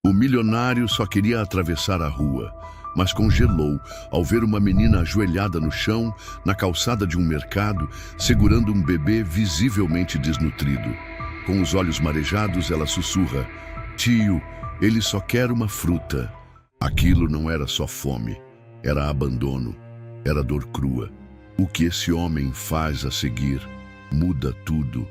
O milionário só queria atravessar a rua, mas congelou ao ver uma menina ajoelhada no chão, na calçada de um mercado, segurando um bebê visivelmente desnutrido. Com os olhos marejados, ela sussurra: "Tio, ele só quer uma fruta." Aquilo não era só fome, era abandono, era dor crua. O que esse homem faz a seguir muda tudo,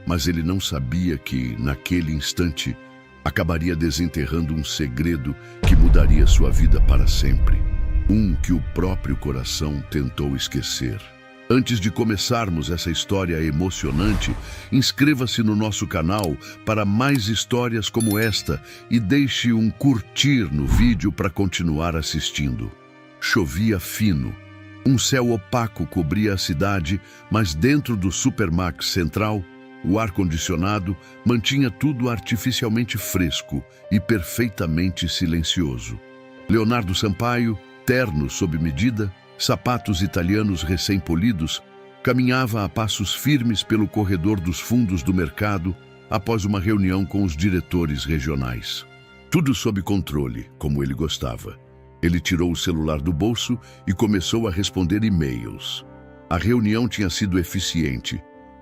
mas ele não sabia que, naquele instante, acabaria desenterrando um segredo que mudaria sua vida para sempre. Um que o próprio coração tentou esquecer. Antes de começarmos essa história emocionante, inscreva-se no nosso canal para mais histórias como esta e deixe um curtir no vídeo para continuar assistindo. Chovia fino. Um céu opaco cobria a cidade, mas dentro do Supermax Central, o ar-condicionado mantinha tudo artificialmente fresco e perfeitamente silencioso. Leonardo Sampaio, terno sob medida, sapatos italianos recém-polidos, caminhava a passos firmes pelo corredor dos fundos do mercado após uma reunião com os diretores regionais. Tudo sob controle, como ele gostava. Ele tirou o celular do bolso e começou a responder e-mails. A reunião tinha sido eficiente.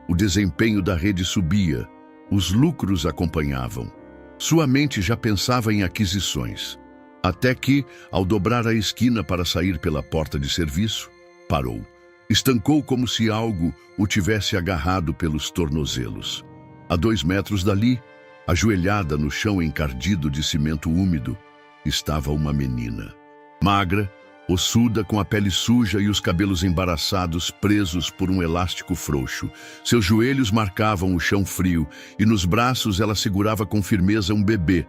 O desempenho da rede subia, os lucros acompanhavam. Sua mente já pensava em aquisições. Até que, ao dobrar a esquina para sair pela porta de serviço, parou. Estancou como se algo o tivesse agarrado pelos tornozelos. A 2 metros dali, ajoelhada no chão encardido de cimento úmido, estava uma menina. Magra, ossuda, com a pele suja e os cabelos embaraçados presos por um elástico frouxo. Seus joelhos marcavam o chão frio e nos braços ela segurava com firmeza um bebê.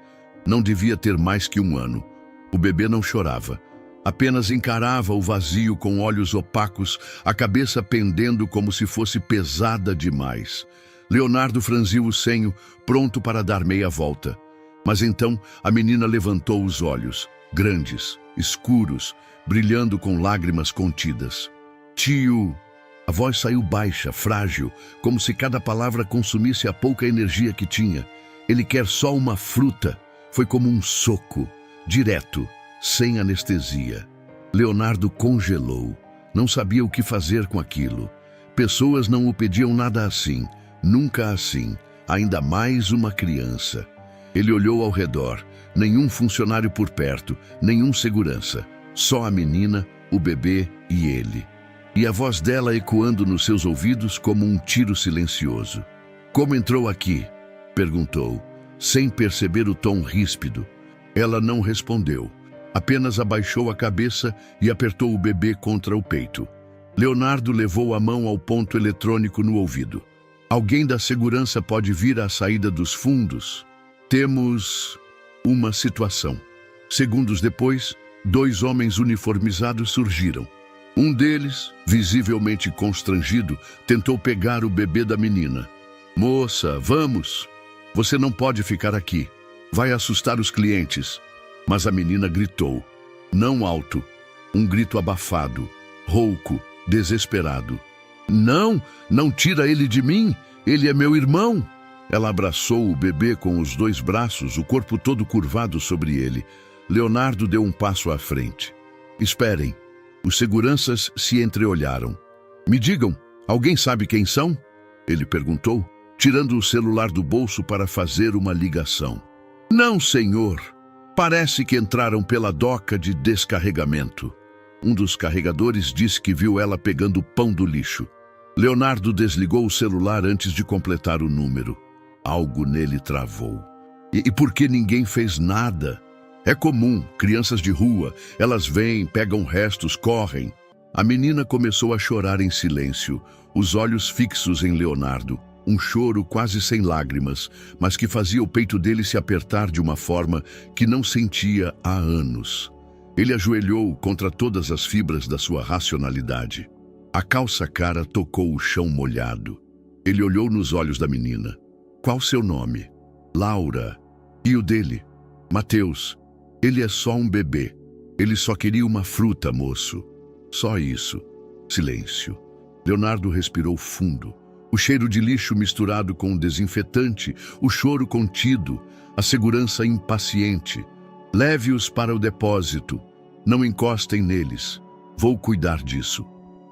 Não devia ter mais que 1 ano. O bebê não chorava. Apenas encarava o vazio com olhos opacos, a cabeça pendendo como se fosse pesada demais. Leonardo franziu o senho, pronto para dar meia volta. Mas então a menina levantou os olhos, grandes, escuros, brilhando com lágrimas contidas. "Tio!" A voz saiu baixa, frágil, como se cada palavra consumisse a pouca energia que tinha. "Ele quer só uma fruta." Foi como um soco, direto, sem anestesia. Leonardo congelou. Não sabia o que fazer com aquilo. Pessoas não o pediam nada assim, nunca assim, ainda mais uma criança. Ele olhou ao redor. Nenhum funcionário por perto, nenhum segurança. Só a menina, o bebê e ele. E a voz dela ecoando nos seus ouvidos como um tiro silencioso. "Como entrou aqui?" perguntou, sem perceber o tom ríspido. Ela não respondeu, apenas abaixou a cabeça e apertou o bebê contra o peito. Leonardo levou a mão ao ponto eletrônico no ouvido. "Alguém da segurança pode vir à saída dos fundos? Temos uma situação." Segundos depois, 2 homens uniformizados surgiram. Um deles, visivelmente constrangido, tentou pegar o bebê da menina. "Moça, vamos! Você não pode ficar aqui. Vai assustar os clientes." Mas a menina gritou. Não alto, um grito abafado, rouco, desesperado. "Não, não tira ele de mim! Ele é meu irmão!" Ela abraçou o bebê com os 2 braços, o corpo todo curvado sobre ele. Leonardo deu um passo à frente. "Esperem." Os seguranças se entreolharam. "Me digam, alguém sabe quem são?" ele perguntou, tirando o celular do bolso para fazer uma ligação. "Não, senhor. Parece que entraram pela doca de descarregamento." Um dos carregadores disse que viu ela pegando o pão do lixo. Leonardo desligou o celular antes de completar o número. Algo nele travou. E por que ninguém fez nada? É comum, crianças de rua, elas vêm, pegam restos, correm. A menina começou a chorar em silêncio, os olhos fixos em Leonardo. Um choro quase sem lágrimas, mas que fazia o peito dele se apertar de uma forma que não sentia há anos. Ele ajoelhou contra todas as fibras da sua racionalidade. A calça cara tocou o chão molhado. Ele olhou nos olhos da menina. "Qual seu nome?" "Laura." "E o dele?" "Mateus. Ele é só um bebê. Ele só queria uma fruta, moço." Só isso. Silêncio. Leonardo respirou fundo. O cheiro de lixo misturado com o desinfetante, o choro contido, a segurança impaciente. Leve-os para o depósito. Não encostem neles. Vou cuidar disso.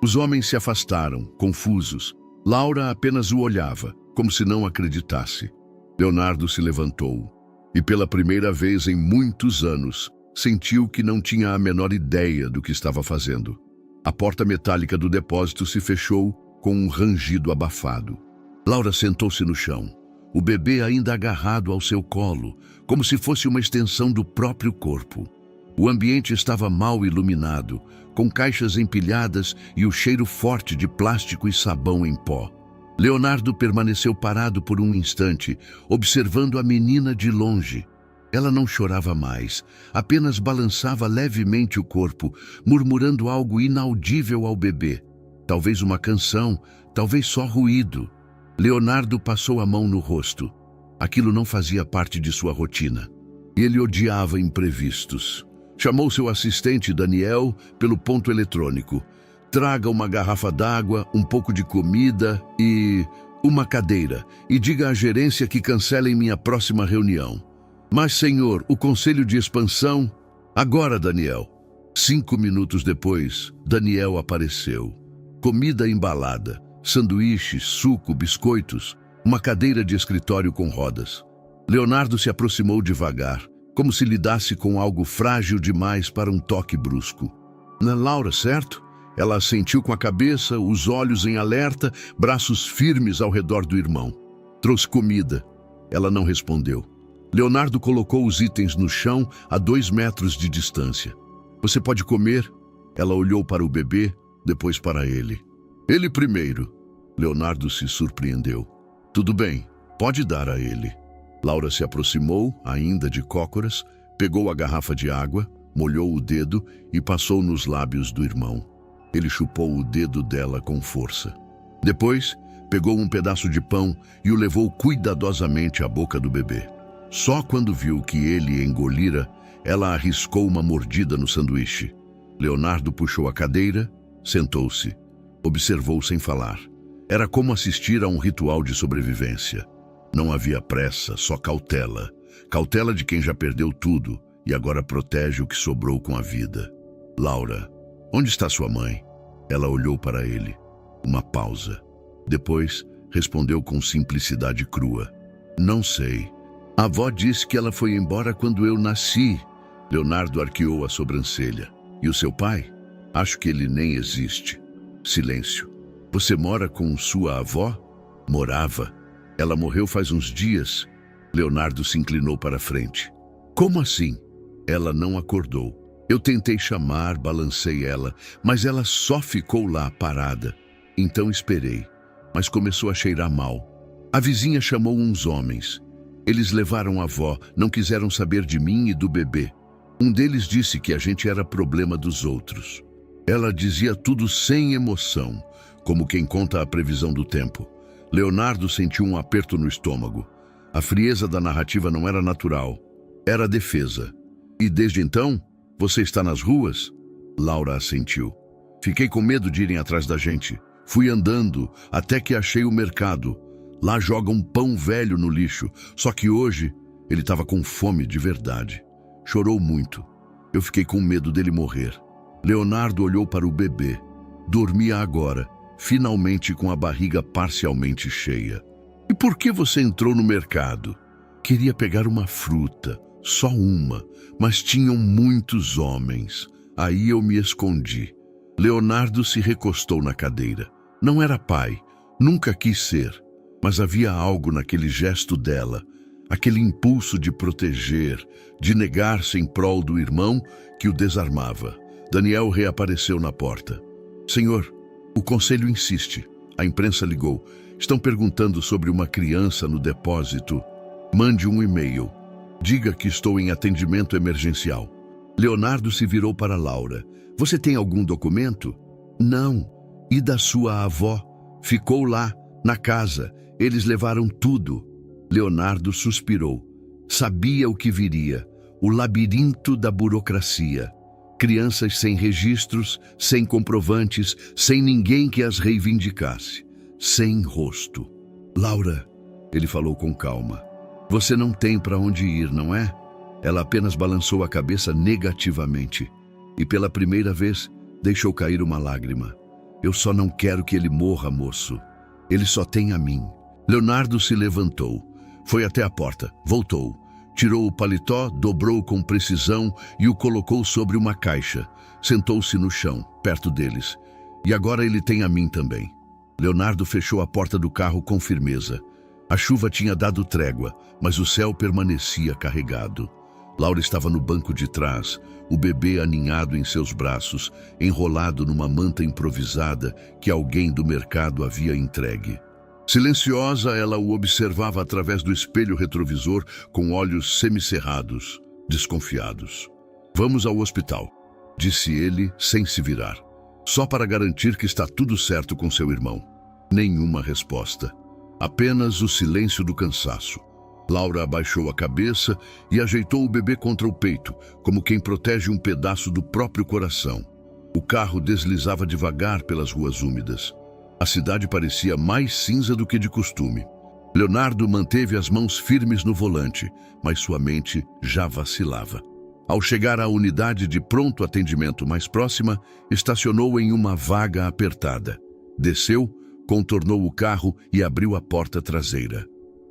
Os homens se afastaram, confusos. Laura apenas o olhava, como se não acreditasse. Leonardo se levantou e, pela primeira vez em muitos anos, sentiu que não tinha a menor ideia do que estava fazendo. A porta metálica do depósito se fechou com um rangido abafado. Laura sentou-se no chão, o bebê ainda agarrado ao seu colo, como se fosse uma extensão do próprio corpo. O ambiente estava mal iluminado, com caixas empilhadas e o cheiro forte de plástico e sabão em pó. Leonardo permaneceu parado por um instante, observando a menina de longe. Ela não chorava mais, apenas balançava levemente o corpo, murmurando algo inaudível ao bebê. Talvez uma canção, talvez só ruído. Leonardo passou a mão no rosto. Aquilo não fazia parte de sua rotina. Ele odiava imprevistos. Chamou seu assistente, Daniel, pelo ponto eletrônico. Traga uma garrafa d'água, um pouco de comida e uma cadeira. E diga à gerência que cancelem minha próxima reunião. Mas, senhor, o conselho de expansão... Agora, Daniel. 5 minutos depois, Daniel apareceu. Comida embalada, sanduíches, suco, biscoitos, uma cadeira de escritório com rodas. Leonardo se aproximou devagar, como se lidasse com algo frágil demais para um toque brusco. Não é Laura, certo? Ela assentiu com a cabeça, os olhos em alerta, braços firmes ao redor do irmão. Trouxe comida. Ela não respondeu. Leonardo colocou os itens no chão a 2 metros de distância. Você pode comer? Ela olhou para o bebê, depois para ele. Ele primeiro. Leonardo se surpreendeu. Tudo bem, pode dar a ele. Laura se aproximou, ainda de cócoras, pegou a garrafa de água, molhou o dedo e passou nos lábios do irmão. Ele chupou o dedo dela com força. Depois, pegou um pedaço de pão e o levou cuidadosamente à boca do bebê. Só quando viu que ele engolira, ela arriscou uma mordida no sanduíche. Leonardo puxou a cadeira, sentou-se, observou sem falar. Era como assistir a um ritual de sobrevivência. Não havia pressa, só cautela. Cautela de quem já perdeu tudo e agora protege o que sobrou com a vida. Laura, onde está sua mãe? Ela olhou para ele. Uma pausa. Depois, respondeu com simplicidade crua. Não sei. A avó disse que ela foi embora quando eu nasci. Leonardo arqueou a sobrancelha. E o seu pai? Acho que ele nem existe. Silêncio. Você mora com sua avó? Morava. Ela morreu faz uns dias. Leonardo se inclinou para frente. Como assim? Ela não acordou. Eu tentei chamar, balancei ela, mas ela só ficou lá parada. Então esperei, mas começou a cheirar mal. A vizinha chamou uns homens. Eles levaram a avó, não quiseram saber de mim e do bebê. Um deles disse que a gente era problema dos outros. Ela dizia tudo sem emoção, como quem conta a previsão do tempo. Leonardo sentiu um aperto no estômago. A frieza da narrativa não era natural, era defesa. E desde então, você está nas ruas? Laura assentiu. Fiquei com medo de irem atrás da gente. Fui andando até que achei o mercado. Lá joga um pão velho no lixo, só que hoje ele estava com fome de verdade. Chorou muito. Eu fiquei com medo dele morrer. Leonardo olhou para o bebê. Dormia agora, finalmente com a barriga parcialmente cheia. E por que você entrou no mercado? Queria pegar uma fruta, só uma, mas tinham muitos homens. Aí eu me escondi. Leonardo se recostou na cadeira. Não era pai, nunca quis ser. Mas havia algo naquele gesto dela, aquele impulso de proteger, de negar-se em prol do irmão que o desarmava. Daniel reapareceu na porta. Senhor, o conselho insiste. A imprensa ligou. Estão perguntando sobre uma criança no depósito. Mande um e-mail. Diga que estou em atendimento emergencial. Leonardo se virou para Laura. Você tem algum documento? Não. E da sua avó? Ficou lá, na casa. Eles levaram tudo. Leonardo suspirou. Sabia o que viria. O labirinto da burocracia. Crianças sem registros, sem comprovantes, sem ninguém que as reivindicasse. Sem rosto. Laura, ele falou com calma. Você não tem para onde ir, não é? Ela apenas balançou a cabeça negativamente e, pela primeira vez, deixou cair uma lágrima. Eu só não quero que ele morra, moço. Ele só tem a mim. Leonardo se levantou, foi até a porta, voltou, tirou o paletó, dobrou com precisão e o colocou sobre uma caixa. Sentou-se no chão, perto deles. E agora ele tem a mim também. Leonardo fechou a porta do carro com firmeza. A chuva tinha dado trégua, mas o céu permanecia carregado. Laura estava no banco de trás, o bebê aninhado em seus braços, enrolado numa manta improvisada que alguém do mercado havia entregue. Silenciosa, ela o observava através do espelho retrovisor com olhos semicerrados, desconfiados. Vamos ao hospital, disse ele sem se virar. Só para garantir que está tudo certo com seu irmão. Nenhuma resposta. Apenas o silêncio do cansaço. Laura abaixou a cabeça e ajeitou o bebê contra o peito, como quem protege um pedaço do próprio coração. O carro deslizava devagar pelas ruas úmidas. A cidade parecia mais cinza do que de costume. Leonardo manteve as mãos firmes no volante, mas sua mente já vacilava. Ao chegar à unidade de pronto atendimento mais próxima, estacionou em uma vaga apertada. Desceu, contornou o carro e abriu a porta traseira.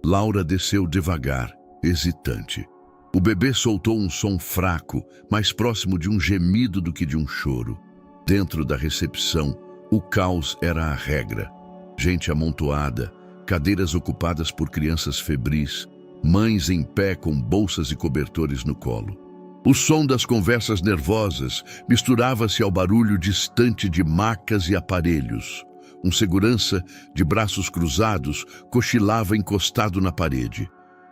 Laura desceu devagar, hesitante. O bebê soltou um som fraco, mais próximo de um gemido do que de um choro. Dentro da recepção, o caos era a regra. Gente amontoada, cadeiras ocupadas por crianças febris, mães em pé com bolsas e cobertores no colo. O som das conversas nervosas misturava-se ao barulho distante de macas e aparelhos. Um segurança, de braços cruzados, cochilava encostado na parede.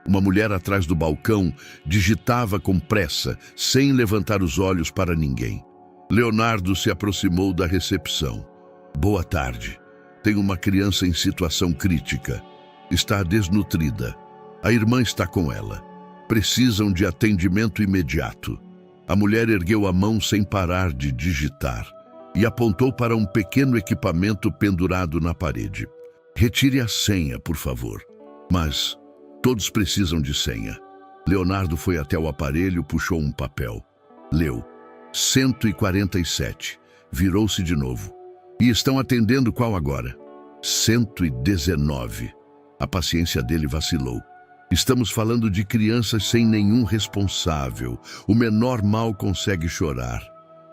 Uma mulher atrás do balcão digitava com pressa, sem levantar os olhos para ninguém. Leonardo se aproximou da recepção. Boa tarde. Tem uma criança em situação crítica. Está desnutrida. A irmã está com ela. Precisam de atendimento imediato. A mulher ergueu a mão sem parar de digitar e apontou para um pequeno equipamento pendurado na parede. Retire a senha, por favor. Mas todos precisam de senha. Leonardo foi até o aparelho, puxou um papel. Leu. 147. Virou-se de novo. E estão atendendo qual agora? 119. A paciência dele vacilou. Estamos falando de crianças sem nenhum responsável. O menor mal consegue chorar.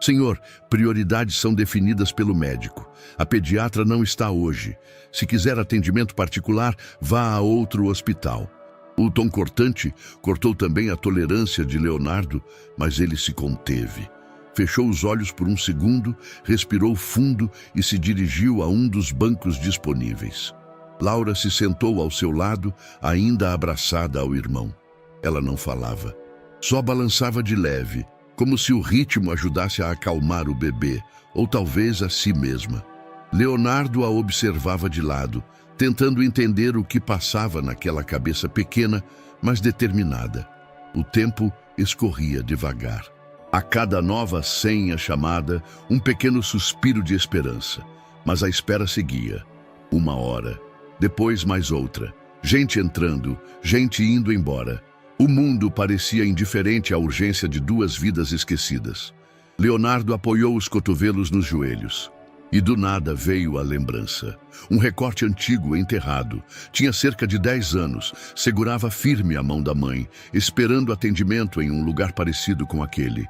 Senhor, prioridades são definidas pelo médico. A pediatra não está hoje. Se quiser atendimento particular, vá a outro hospital. O tom cortante cortou também a tolerância de Leonardo, mas ele se conteve. Fechou os olhos por um segundo, respirou fundo e se dirigiu a um dos bancos disponíveis. Laura se sentou ao seu lado, ainda abraçada ao irmão. Ela não falava. Só balançava de leve, como se o ritmo ajudasse a acalmar o bebê, ou talvez a si mesma. Leonardo a observava de lado, tentando entender o que passava naquela cabeça pequena, mas determinada. O tempo escorria devagar. A cada nova senha chamada, um pequeno suspiro de esperança. Mas a espera seguia. 1 hora, depois mais outra. Gente entrando, gente indo embora. O mundo parecia indiferente à urgência de 2 vidas esquecidas. Leonardo apoiou os cotovelos nos joelhos. E do nada veio a lembrança. Um recorte antigo enterrado. Tinha cerca de 10 anos. Segurava firme a mão da mãe, esperando atendimento em um lugar parecido com aquele.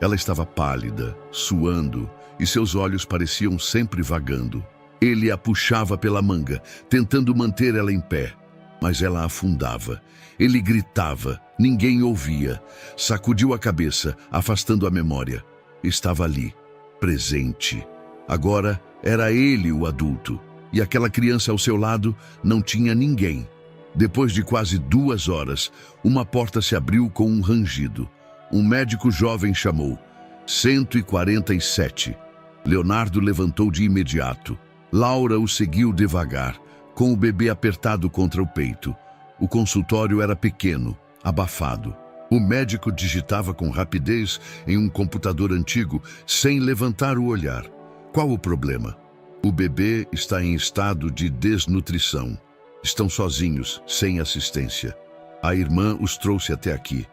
Ela estava pálida, suando, e seus olhos pareciam sempre vagando. Ele a puxava pela manga, tentando manter ela em pé. Mas ela afundava. Ele gritava, ninguém ouvia. Sacudiu a cabeça, afastando a memória. Estava ali, presente. Agora era ele o adulto, e aquela criança ao seu lado não tinha ninguém. Depois de quase 2 horas, uma porta se abriu com um rangido. Um médico jovem chamou. 147. Leonardo levantou de imediato. Laura o seguiu devagar, com o bebê apertado contra o peito. O consultório era pequeno, abafado. O médico digitava com rapidez em um computador antigo, sem levantar o olhar. Qual o problema? O bebê está em estado de desnutrição. Estão sozinhos, sem assistência. A irmã os trouxe até aqui.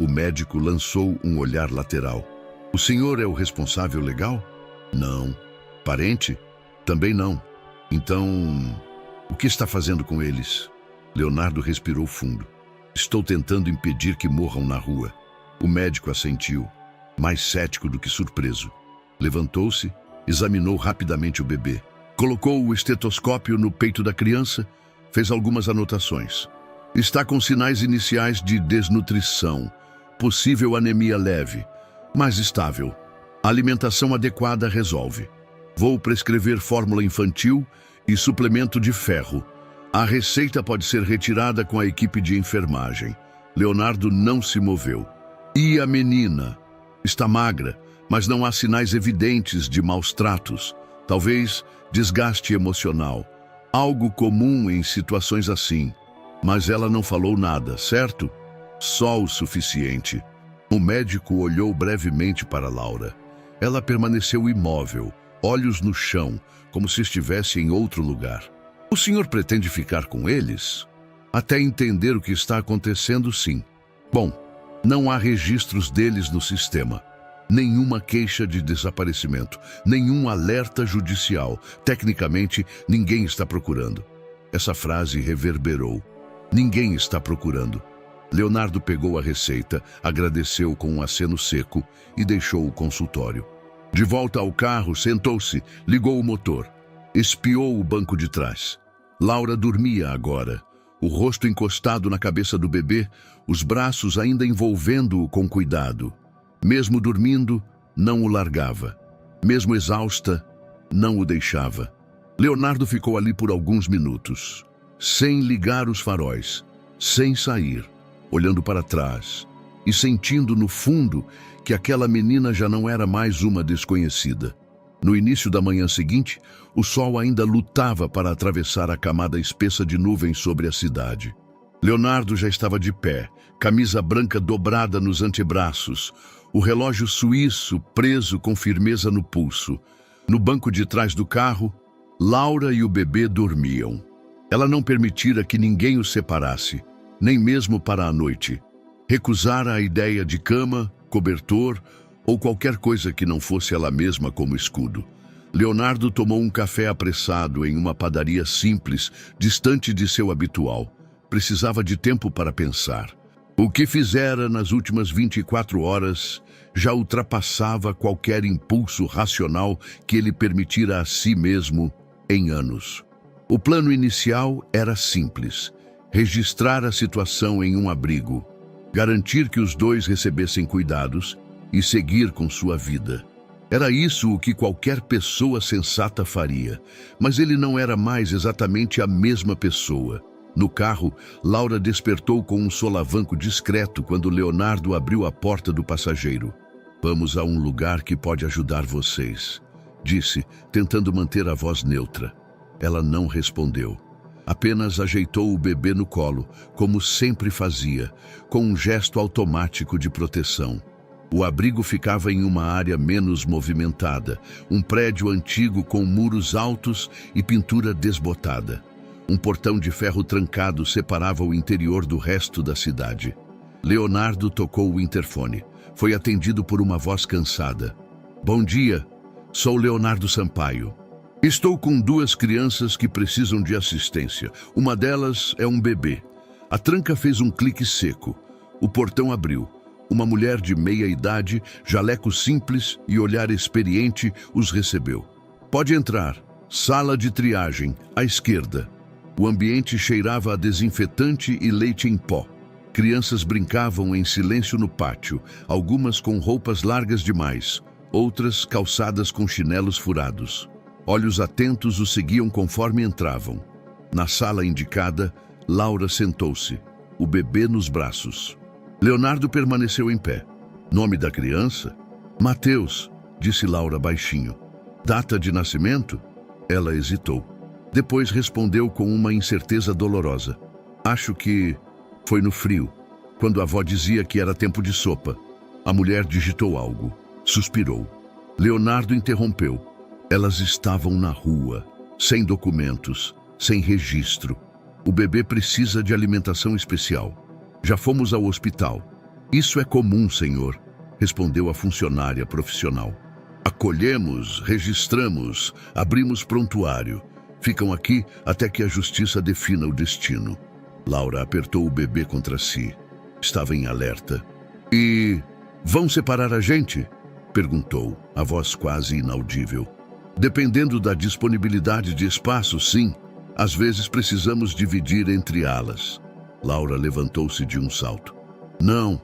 O médico lançou um olhar lateral. O senhor é o responsável legal? Não. Parente? Também não. Então, o que está fazendo com eles? Leonardo respirou fundo. Estou tentando impedir que morram na rua. O médico assentiu, mais cético do que surpreso. Levantou-se, examinou rapidamente o bebê. Colocou o estetoscópio no peito da criança, fez algumas anotações. Está com sinais iniciais de desnutrição, possível anemia leve, mas estável. A alimentação adequada resolve. Vou prescrever fórmula infantil e suplemento de ferro. A receita pode ser retirada com a equipe de enfermagem. Leonardo não se moveu. E a menina? Está magra, mas não há sinais evidentes de maus tratos. Talvez desgaste emocional. Algo comum em situações assim. Mas ela não falou nada, certo? Só o suficiente. O médico olhou brevemente para Laura. Ela permaneceu imóvel, olhos no chão, como se estivesse em outro lugar. O senhor pretende ficar com eles? Até entender o que está acontecendo, sim. Bom, não há registros deles no sistema. Nenhuma queixa de desaparecimento, nenhum alerta judicial. Tecnicamente, ninguém está procurando. Essa frase reverberou. Ninguém está procurando. Leonardo pegou a receita, agradeceu com um aceno seco e deixou o consultório. De volta ao carro, sentou-se, ligou o motor. Espiou o banco de trás. Laura dormia agora, o rosto encostado na cabeça do bebê, os braços ainda envolvendo-o com cuidado. Mesmo dormindo, não o largava. Mesmo exausta, não o deixava. Leonardo ficou ali por alguns minutos, sem ligar os faróis, sem sair, olhando para trás e sentindo no fundo que aquela menina já não era mais uma desconhecida. No início da manhã seguinte, o sol ainda lutava para atravessar a camada espessa de nuvens sobre a cidade. Leonardo já estava de pé, camisa branca dobrada nos antebraços, o relógio suíço preso com firmeza no pulso. No banco de trás do carro, Laura e o bebê dormiam. Ela não permitira que ninguém os separasse, nem mesmo para a noite. Recusara a ideia de cama, cobertor ou qualquer coisa que não fosse ela mesma como escudo. Leonardo tomou um café apressado em uma padaria simples, distante de seu habitual. Precisava de tempo para pensar. O que fizera nas últimas 24 horas já ultrapassava qualquer impulso racional que ele permitira a si mesmo em anos. O plano inicial era simples: registrar a situação em um abrigo, garantir que os dois recebessem cuidados e seguir com sua vida. Era isso o que qualquer pessoa sensata faria, mas ele não era mais exatamente a mesma pessoa. No carro, Laura despertou com um solavanco discreto quando Leonardo abriu a porta do passageiro. "Vamos a um lugar que pode ajudar vocês", disse, tentando manter a voz neutra. Ela não respondeu. Apenas ajeitou o bebê no colo, como sempre fazia, com um gesto automático de proteção. O abrigo ficava em uma área menos movimentada, um prédio antigo com muros altos e pintura desbotada. Um portão de ferro trancado separava o interior do resto da cidade. Leonardo tocou o interfone. Foi atendido por uma voz cansada. "Bom dia, sou Leonardo Sampaio. Estou com 2 crianças que precisam de assistência. Uma delas é um bebê." A tranca fez um clique seco. O portão abriu. Uma mulher de meia idade, jaleco simples e olhar experiente os recebeu. "Pode entrar. Sala de triagem, à esquerda." O ambiente cheirava a desinfetante e leite em pó. Crianças brincavam em silêncio no pátio, algumas com roupas largas demais, outras calçadas com chinelos furados. Olhos atentos os seguiam conforme entravam. Na sala indicada, Laura sentou-se, o bebê nos braços. Leonardo permaneceu em pé. "Nome da criança?" "Mateus", disse Laura baixinho. "Data de nascimento?" Ela hesitou. Depois respondeu com uma incerteza dolorosa. "Acho que foi no frio, quando a avó dizia que era tempo de sopa." A mulher digitou algo. Suspirou. Leonardo interrompeu. Elas estavam na rua, sem documentos, sem registro. "O bebê precisa de alimentação especial. Já fomos ao hospital. Isso é comum, senhor, respondeu a funcionária profissional. Acolhemos, registramos, abrimos prontuário. Ficam aqui até que a justiça defina o destino. Laura apertou o bebê contra si. Estava em alerta. E vão separar a gente? Perguntou, a voz quase inaudível. Dependendo da disponibilidade de espaço, sim. Às vezes precisamos dividir entre alas. Laura levantou-se de um salto. Não,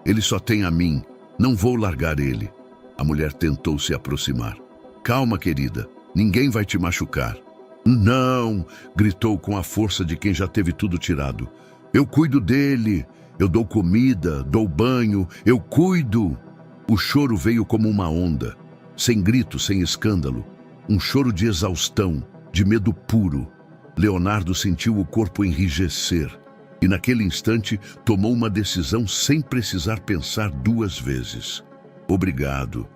ele só tem a mim. Não vou largar ele. A mulher tentou se aproximar. Calma, querida. Ninguém vai te machucar. Não! Gritou com a força de quem já teve tudo tirado. Eu cuido dele. Eu dou comida, dou banho. Eu cuido. O choro veio como uma onda. Sem grito, sem escândalo. Um choro de exaustão, de medo puro. Leonardo sentiu o corpo enrijecer. E naquele instante tomou uma decisão sem precisar pensar duas vezes. Obrigado,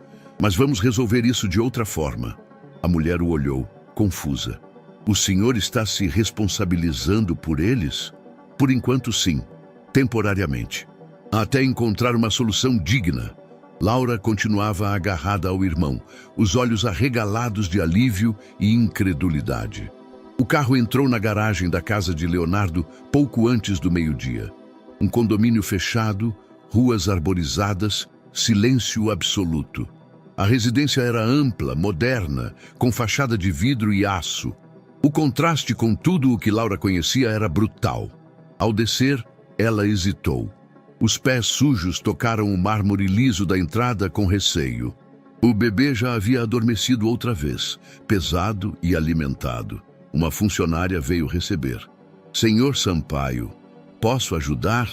mas vamos resolver isso de outra forma. A mulher o olhou, confusa. O senhor está se responsabilizando por eles? Por enquanto, sim. Temporariamente. Até encontrar uma solução digna. Laura continuava agarrada ao irmão, os olhos arregalados de alívio e incredulidade. O carro entrou na garagem da casa de Leonardo pouco antes do meio-dia. Um condomínio fechado, ruas arborizadas, silêncio absoluto. A residência era ampla, moderna, com fachada de vidro e aço. O contraste com tudo o que Laura conhecia era brutal. Ao descer, ela hesitou. Os pés sujos tocaram o mármore liso da entrada com receio. O bebê já havia adormecido outra vez, pesado e alimentado. Uma funcionária veio receber. Senhor Sampaio, posso ajudar?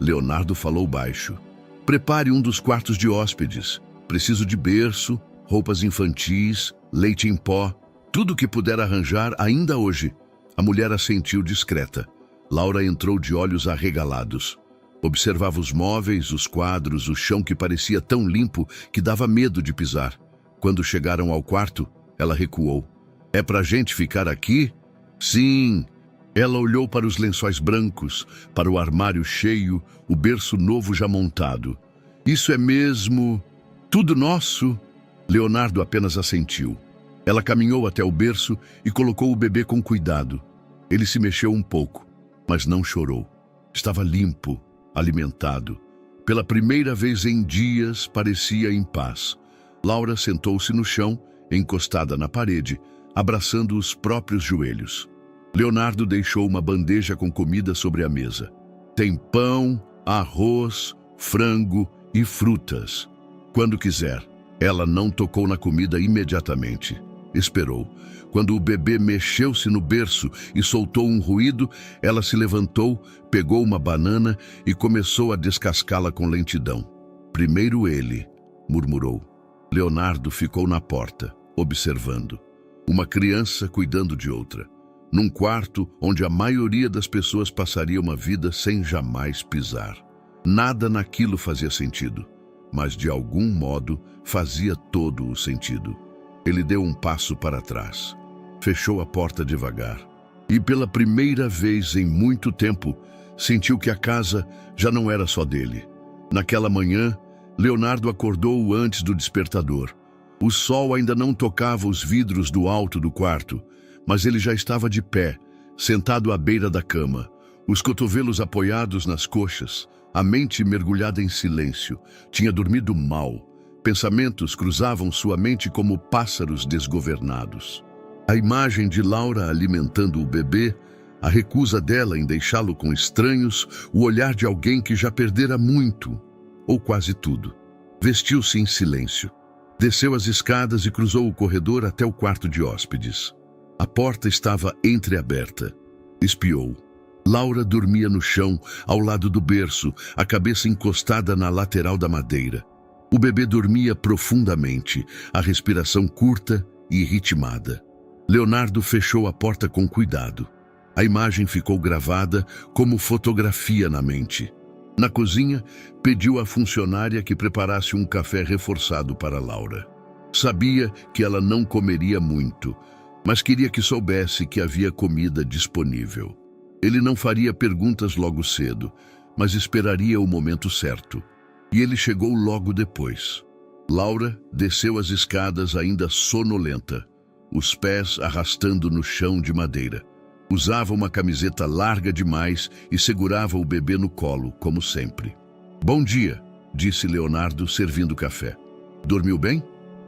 Leonardo falou baixo. Prepare um dos quartos de hóspedes. Preciso de berço, roupas infantis, leite em pó, tudo que puder arranjar ainda hoje. A mulher assentiu discreta. Laura entrou de olhos arregalados. Observava os móveis, os quadros, o chão que parecia tão limpo que dava medo de pisar. Quando chegaram ao quarto, ela recuou. É pra gente ficar aqui? Sim. Ela olhou para os lençóis brancos, para o armário cheio, o berço novo já montado. Isso é mesmo... tudo nosso? Leonardo apenas assentiu. Ela caminhou até o berço e colocou o bebê com cuidado. Ele se mexeu um pouco, mas não chorou. Estava limpo, alimentado. Pela primeira vez em dias, parecia em paz. Laura sentou-se no chão, encostada na parede, abraçando os próprios joelhos. Leonardo deixou uma bandeja com comida sobre a mesa. Tem pão, arroz, frango e frutas. Quando quiser. Ela não tocou na comida imediatamente. Esperou. Quando o bebê mexeu-se no berço e soltou um ruído, ela se levantou, pegou uma banana e começou a descascá-la com lentidão. Primeiro ele, murmurou. Leonardo ficou na porta, observando. Uma criança cuidando de outra. Num quarto onde a maioria das pessoas passaria uma vida sem jamais pisar. Nada naquilo fazia sentido, mas de algum modo fazia todo o sentido. Ele deu um passo para trás. Fechou a porta devagar. E pela primeira vez em muito tempo, sentiu que a casa já não era só dele. Naquela manhã, Leonardo acordou antes do despertador. O sol ainda não tocava os vidros do alto do quarto, mas ele já estava de pé, sentado à beira da cama, os cotovelos apoiados nas coxas, a mente mergulhada em silêncio. Tinha dormido mal. Pensamentos cruzavam sua mente como pássaros desgovernados. A imagem de Laura alimentando o bebê, a recusa dela em deixá-lo com estranhos, o olhar de alguém que já perdera muito, ou quase tudo. Vestiu-se em silêncio. Desceu as escadas e cruzou o corredor até o quarto de hóspedes. A porta estava entreaberta. Espiou. Laura dormia no chão, ao lado do berço, a cabeça encostada na lateral da madeira. O bebê dormia profundamente, a respiração curta e ritmada. Leonardo fechou a porta com cuidado. A imagem ficou gravada como fotografia na mente. Na cozinha, pediu à funcionária que preparasse um café reforçado para Laura. Sabia que ela não comeria muito, mas queria que soubesse que havia comida disponível. Ele não faria perguntas logo cedo, mas esperaria o momento certo. E ele chegou logo depois. Laura desceu as escadas ainda sonolenta, os pés arrastando no chão de madeira. Usava uma camiseta larga demais e segurava o bebê no colo, como sempre. "Bom dia", disse Leonardo, servindo café. "Dormiu bem?"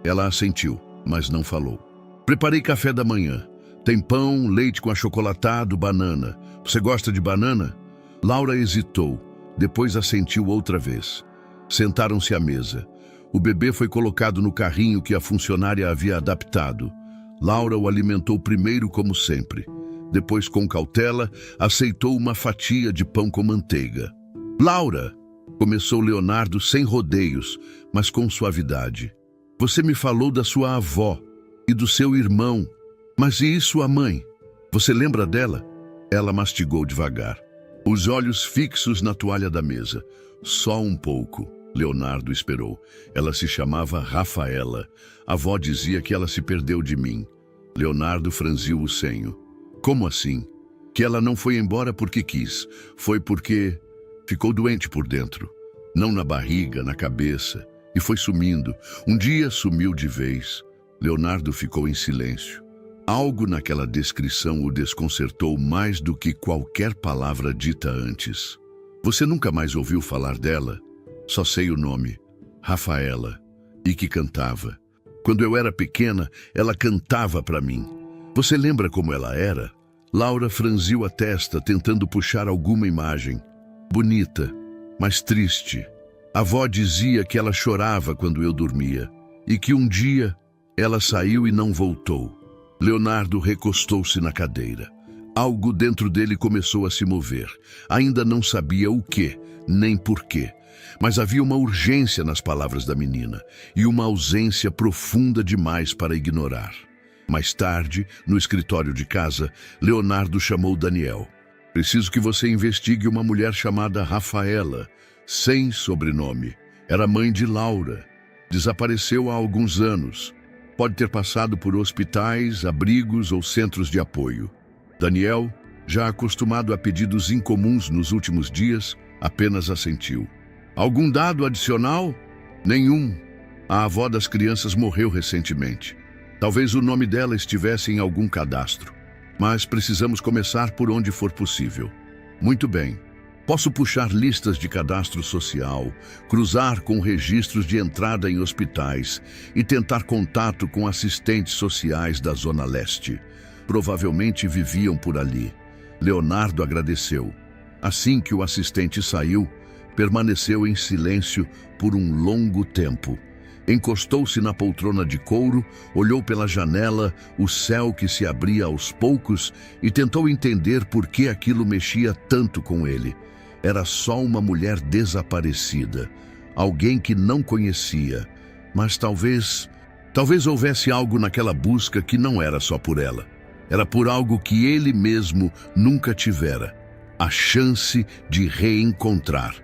Ela assentiu, mas não falou. "Preparei café da manhã. Tem pão, leite com achocolatado, banana. Você gosta de banana?" Laura hesitou, depois assentiu outra vez. Sentaram-se à mesa. O bebê foi colocado no carrinho que a funcionária havia adaptado. Laura o alimentou primeiro como sempre. Depois, com cautela, aceitou uma fatia de pão com manteiga. "Laura", começou Leonardo sem rodeios, mas com suavidade. "Você me falou da sua avó e do seu irmão. Mas e sua mãe? Você lembra dela?" Ela mastigou devagar, os olhos fixos na toalha da mesa. "Só um pouco", Leonardo esperou. "Ela se chamava Rafaela. A avó dizia que ela se perdeu de mim." Leonardo franziu o senho. "Como assim?" "Que ela não foi embora porque quis. Foi porque ficou doente por dentro. Não na barriga, na cabeça. E foi sumindo. Um dia sumiu de vez." Leonardo ficou em silêncio. Algo naquela descrição o desconcertou mais do que qualquer palavra dita antes. "Você nunca mais ouviu falar dela?" "Só sei o nome. Rafaela. E que cantava. Quando eu era pequena, ela cantava para mim." "Você lembra como ela era?" Laura franziu a testa, tentando puxar alguma imagem. "Bonita, mas triste. A avó dizia que ela chorava quando eu dormia. E que um dia ela saiu e não voltou." Leonardo recostou-se na cadeira. Algo dentro dele começou a se mover. Ainda não sabia o que, nem porquê. Mas havia uma urgência nas palavras da menina e uma ausência profunda demais para ignorar. Mais tarde, no escritório de casa, Leonardo chamou Daniel. "Preciso que você investigue uma mulher chamada Rafaela, sem sobrenome. Era mãe de Laura. Desapareceu há alguns anos. Pode ter passado por hospitais, abrigos ou centros de apoio." Daniel, já acostumado a pedidos incomuns nos últimos dias, apenas assentiu. "Algum dado adicional?" "Nenhum. A avó das crianças morreu recentemente. Talvez o nome dela estivesse em algum cadastro. Mas precisamos começar por onde for possível." "Muito bem. Posso puxar listas de cadastro social, cruzar com registros de entrada em hospitais e tentar contato com assistentes sociais da Zona Leste. Provavelmente viviam por ali." Leonardo agradeceu. Assim que o assistente saiu, permaneceu em silêncio por um longo tempo. Encostou-se na poltrona de couro, olhou pela janela, o céu que se abria aos poucos e tentou entender por que aquilo mexia tanto com ele. Era só uma mulher desaparecida, alguém que não conhecia, mas talvez houvesse algo naquela busca que não era só por ela. Era por algo que ele mesmo nunca tivera, a chance de reencontrar.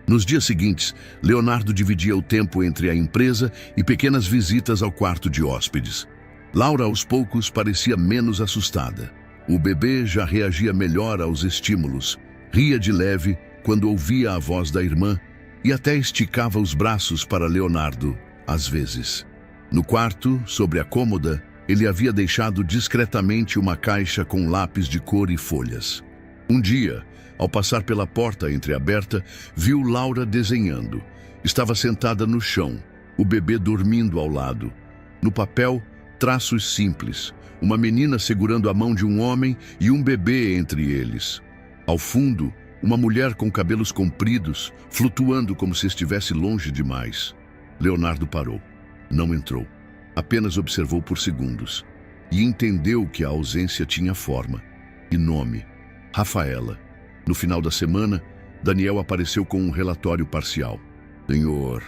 Nos dias seguintes, Leonardo dividia o tempo entre a empresa e pequenas visitas ao quarto de hóspedes. Laura, aos poucos, parecia menos assustada. O bebê já reagia melhor aos estímulos, ria de leve quando ouvia a voz da irmã e até esticava os braços para Leonardo, às vezes. No quarto, sobre a cômoda, ele havia deixado discretamente uma caixa com lápis de cor e folhas. Um dia, ao passar pela porta entreaberta, viu Laura desenhando. Estava sentada no chão, o bebê dormindo ao lado. No papel, traços simples, uma menina segurando a mão de um homem e um bebê entre eles. Ao fundo, uma mulher com cabelos compridos, flutuando como se estivesse longe demais. Leonardo parou. Não entrou. Apenas observou por segundos. E entendeu que a ausência tinha forma e nome. Rafaela. No final da semana, Daniel apareceu com um relatório parcial. "Senhor,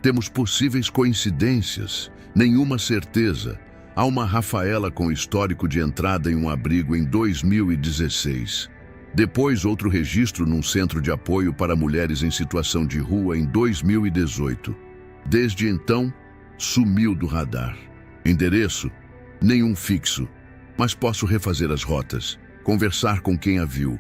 temos possíveis coincidências, nenhuma certeza. Há uma Rafaela com histórico de entrada em um abrigo em 2016. Depois, outro registro num centro de apoio para mulheres em situação de rua em 2018. Desde então, sumiu do radar. Endereço? Nenhum fixo. Mas posso refazer as rotas, conversar com quem a viu."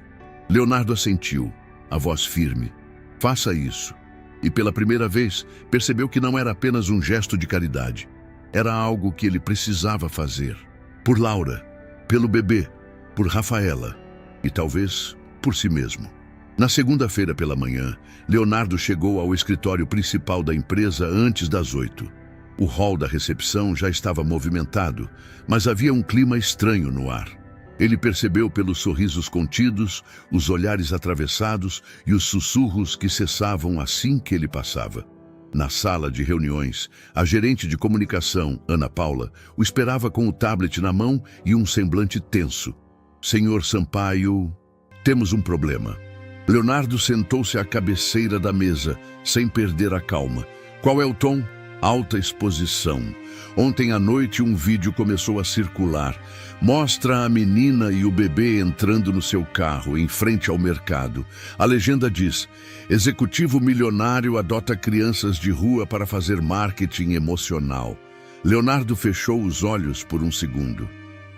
Leonardo assentiu, a voz firme. "Faça isso. E pela primeira vez, percebeu que não era apenas um gesto de caridade. Era algo que ele precisava fazer. Por Laura, pelo bebê, por Rafaela e talvez por si mesmo. Na segunda-feira pela manhã, Leonardo chegou ao escritório principal da empresa antes das 8. O hall da recepção já estava movimentado, mas havia um clima estranho no ar. Ele percebeu pelos sorrisos contidos, os olhares atravessados e os sussurros que cessavam assim que ele passava. Na sala de reuniões, a gerente de comunicação, Ana Paula, o esperava com o tablet na mão e um semblante tenso. Senhor Sampaio, temos um problema. Leonardo sentou-se à cabeceira da mesa, sem perder a calma. Qual é o tom? Alta exposição. Ontem à noite um vídeo começou a circular. Mostra a menina e o bebê entrando no seu carro, em frente ao mercado. A legenda diz: executivo milionário adota crianças de rua para fazer marketing emocional. Leonardo fechou os olhos por um segundo.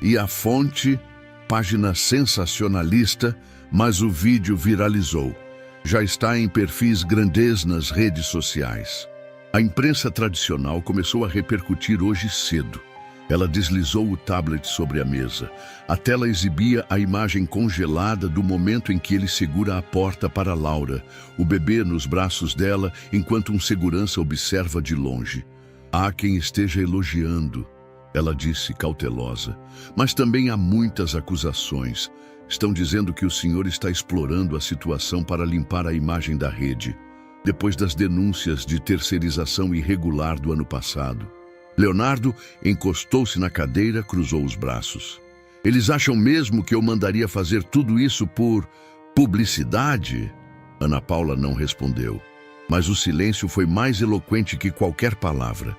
E a fonte? Página sensacionalista, mas o vídeo viralizou. Já está em perfis grandes nas redes sociais. A imprensa tradicional começou a repercutir hoje cedo. Ela deslizou o tablet sobre a mesa. A tela exibia a imagem congelada do momento em que ele segura a porta para Laura, o bebê nos braços dela, enquanto um segurança observa de longe. Há quem esteja elogiando, ela disse cautelosa, mas também há muitas acusações. Estão dizendo que o senhor está explorando a situação para limpar a imagem da rede, depois das denúncias de terceirização irregular do ano passado. Leonardo encostou-se na cadeira, cruzou os braços. Eles acham mesmo que eu mandaria fazer tudo isso por publicidade? Ana Paula não respondeu, mas o silêncio foi mais eloquente que qualquer palavra.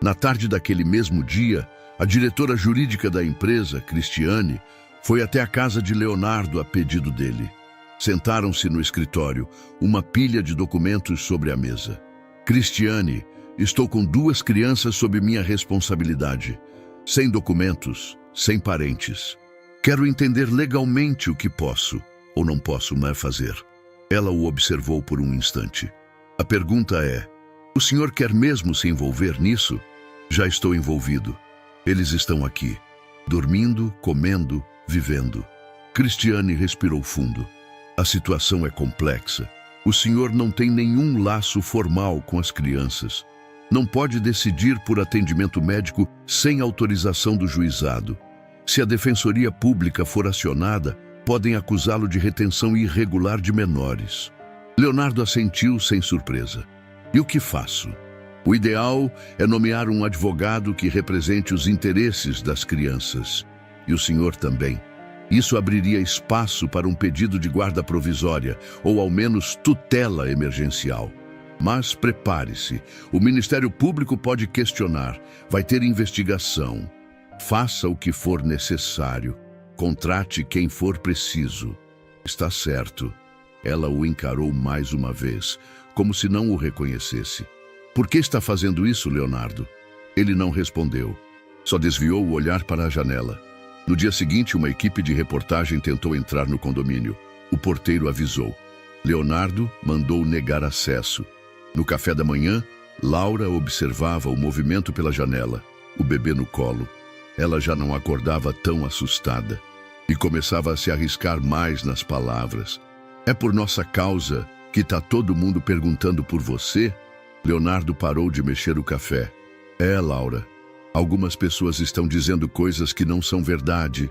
Na tarde daquele mesmo dia, a diretora jurídica da empresa, Cristiane, foi até a casa de Leonardo a pedido dele. Sentaram-se no escritório, uma pilha de documentos sobre a mesa. Cristiane, estou com 2 crianças sob minha responsabilidade. Sem documentos, sem parentes. Quero entender legalmente o que posso ou não posso mais fazer. Ela o observou por um instante. A pergunta é: o senhor quer mesmo se envolver nisso? Já estou envolvido. Eles estão aqui, dormindo, comendo, vivendo. Cristiane respirou fundo. A situação é complexa. O senhor não tem nenhum laço formal com as crianças. Não pode decidir por atendimento médico sem autorização do juizado. Se a Defensoria Pública for acionada, podem acusá-lo de retenção irregular de menores. Leonardo assentiu sem surpresa. E o que faço? O ideal é nomear um advogado que represente os interesses das crianças. E o senhor também. Isso abriria espaço para um pedido de guarda provisória, ou ao menos tutela emergencial. Mas prepare-se, o Ministério Público pode questionar, vai ter investigação. Faça o que for necessário, contrate quem for preciso. Está certo. Ela o encarou mais uma vez, como se não o reconhecesse. Por que está fazendo isso, Leonardo? Ele não respondeu, só desviou o olhar para a janela. No dia seguinte, uma equipe de reportagem tentou entrar no condomínio. O porteiro avisou. Leonardo mandou negar acesso. No café da manhã, Laura observava o movimento pela janela, o bebê no colo. Ela já não acordava tão assustada e começava a se arriscar mais nas palavras. É por nossa causa que está todo mundo perguntando por você? Leonardo parou de mexer o café. É, Laura. Algumas pessoas estão dizendo coisas que não são verdade.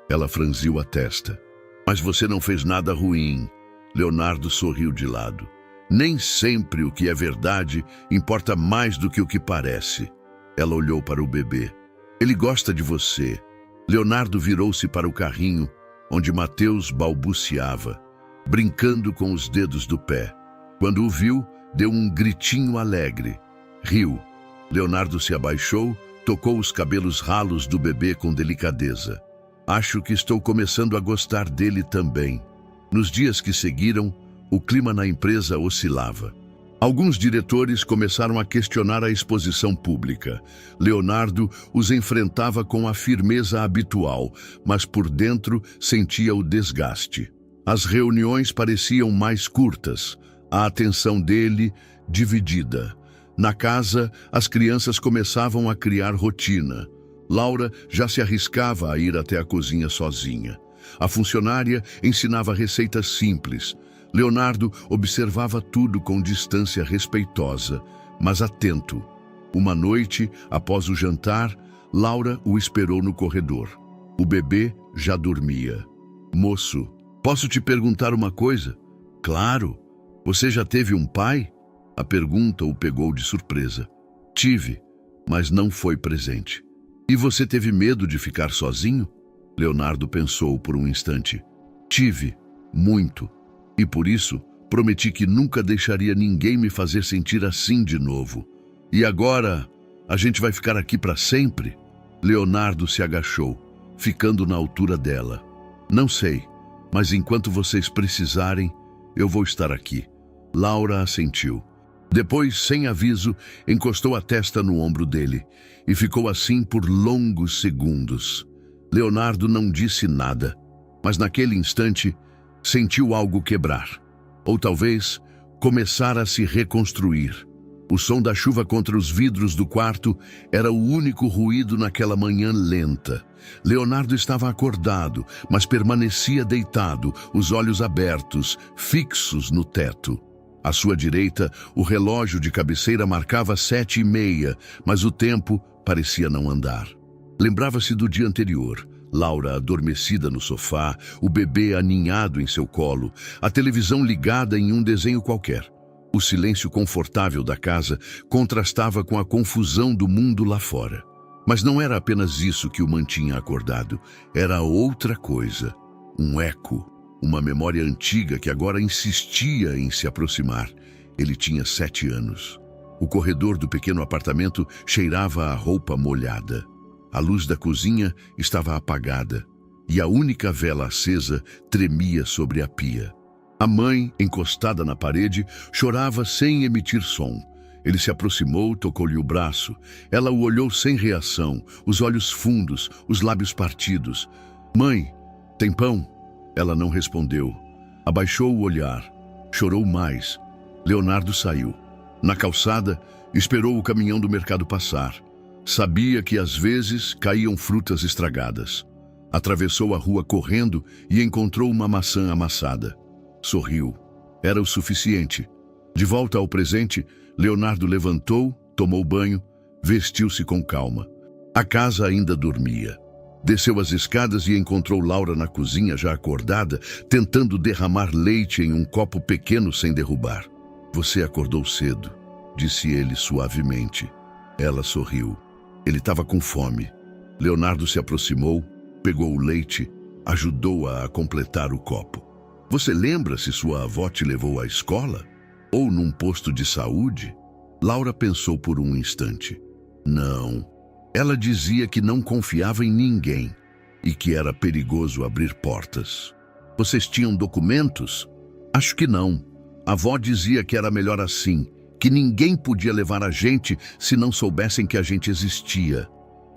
Ela franziu a testa. Mas você não fez nada ruim. Leonardo sorriu de lado. Nem sempre o que é verdade importa mais do que o que parece. Ela olhou para o bebê. Ele gosta de você. Leonardo virou-se para o carrinho, onde Mateus balbuciava, brincando com os dedos do pé. Quando o viu, deu um gritinho alegre. Riu. Leonardo se abaixou, tocou os cabelos ralos do bebê com delicadeza. Acho que estou começando a gostar dele também. Nos dias que seguiram, o clima na empresa oscilava. Alguns diretores começaram a questionar a exposição pública. Leonardo os enfrentava com a firmeza habitual, mas por dentro sentia o desgaste. As reuniões pareciam mais curtas, A atenção dele dividida. Na casa, as crianças começavam a criar rotina. Laura já se arriscava a ir até a cozinha sozinha. A funcionária ensinava receitas simples. Leonardo observava tudo com distância respeitosa, mas atento. Uma noite, após o jantar, Laura o esperou no corredor. O bebê já dormia. Moço, posso te perguntar uma coisa? Claro. Você já teve um pai? A pergunta o pegou de surpresa. Tive, mas não foi presente. E você teve medo de ficar sozinho? Leonardo pensou por um instante. Tive, muito. E por isso, prometi que nunca deixaria ninguém me fazer sentir assim de novo. E agora, a gente vai ficar aqui para sempre? Leonardo se agachou, ficando na altura dela. Não sei, mas enquanto vocês precisarem, eu vou estar aqui. Laura assentiu. Depois, sem aviso, encostou a testa no ombro dele e ficou assim por longos segundos. Leonardo não disse nada, mas naquele instante sentiu algo quebrar. Ou talvez começar a se reconstruir. O som da chuva contra os vidros do quarto era o único ruído naquela manhã lenta. Leonardo estava acordado, mas permanecia deitado, os olhos abertos, fixos no teto. À sua direita, o relógio de cabeceira marcava 7h30, mas o tempo parecia não andar. Lembrava-se do dia anterior. Laura adormecida no sofá, o bebê aninhado em seu colo, a televisão ligada em um desenho qualquer. O silêncio confortável da casa contrastava com a confusão do mundo lá fora. Mas não era apenas isso que o mantinha acordado. Era outra coisa. Um eco. Uma memória antiga que agora insistia em se aproximar. Ele tinha 7 anos. O corredor do pequeno apartamento cheirava a roupa molhada. A luz da cozinha estava apagada e a única vela acesa tremia sobre a pia. A mãe, encostada na parede, chorava sem emitir som. Ele se aproximou, tocou-lhe o braço. Ela o olhou sem reação, os olhos fundos, os lábios partidos. Mãe, tem pão? Ela não respondeu. Abaixou o olhar. Chorou mais. Leonardo saiu. Na calçada, esperou o caminhão do mercado passar. Sabia que às vezes caíam frutas estragadas. Atravessou a rua correndo e encontrou uma maçã amassada. Sorriu. Era o suficiente. De volta ao presente, Leonardo levantou, tomou banho, vestiu-se com calma. A casa ainda dormia. Desceu as escadas e encontrou Laura na cozinha já acordada, tentando derramar leite em um copo pequeno sem derrubar. Você acordou cedo, disse ele suavemente. Ela sorriu. Ele estava com fome. Leonardo se aproximou, pegou o leite, ajudou-a a completar o copo. Você lembra se sua avó te levou à escola? Ou num posto de saúde? Laura pensou por um instante. Não. Ela dizia que não confiava em ninguém e que era perigoso abrir portas. Vocês tinham documentos? Acho que não. A avó dizia que era melhor assim, que ninguém podia levar a gente se não soubessem que a gente existia.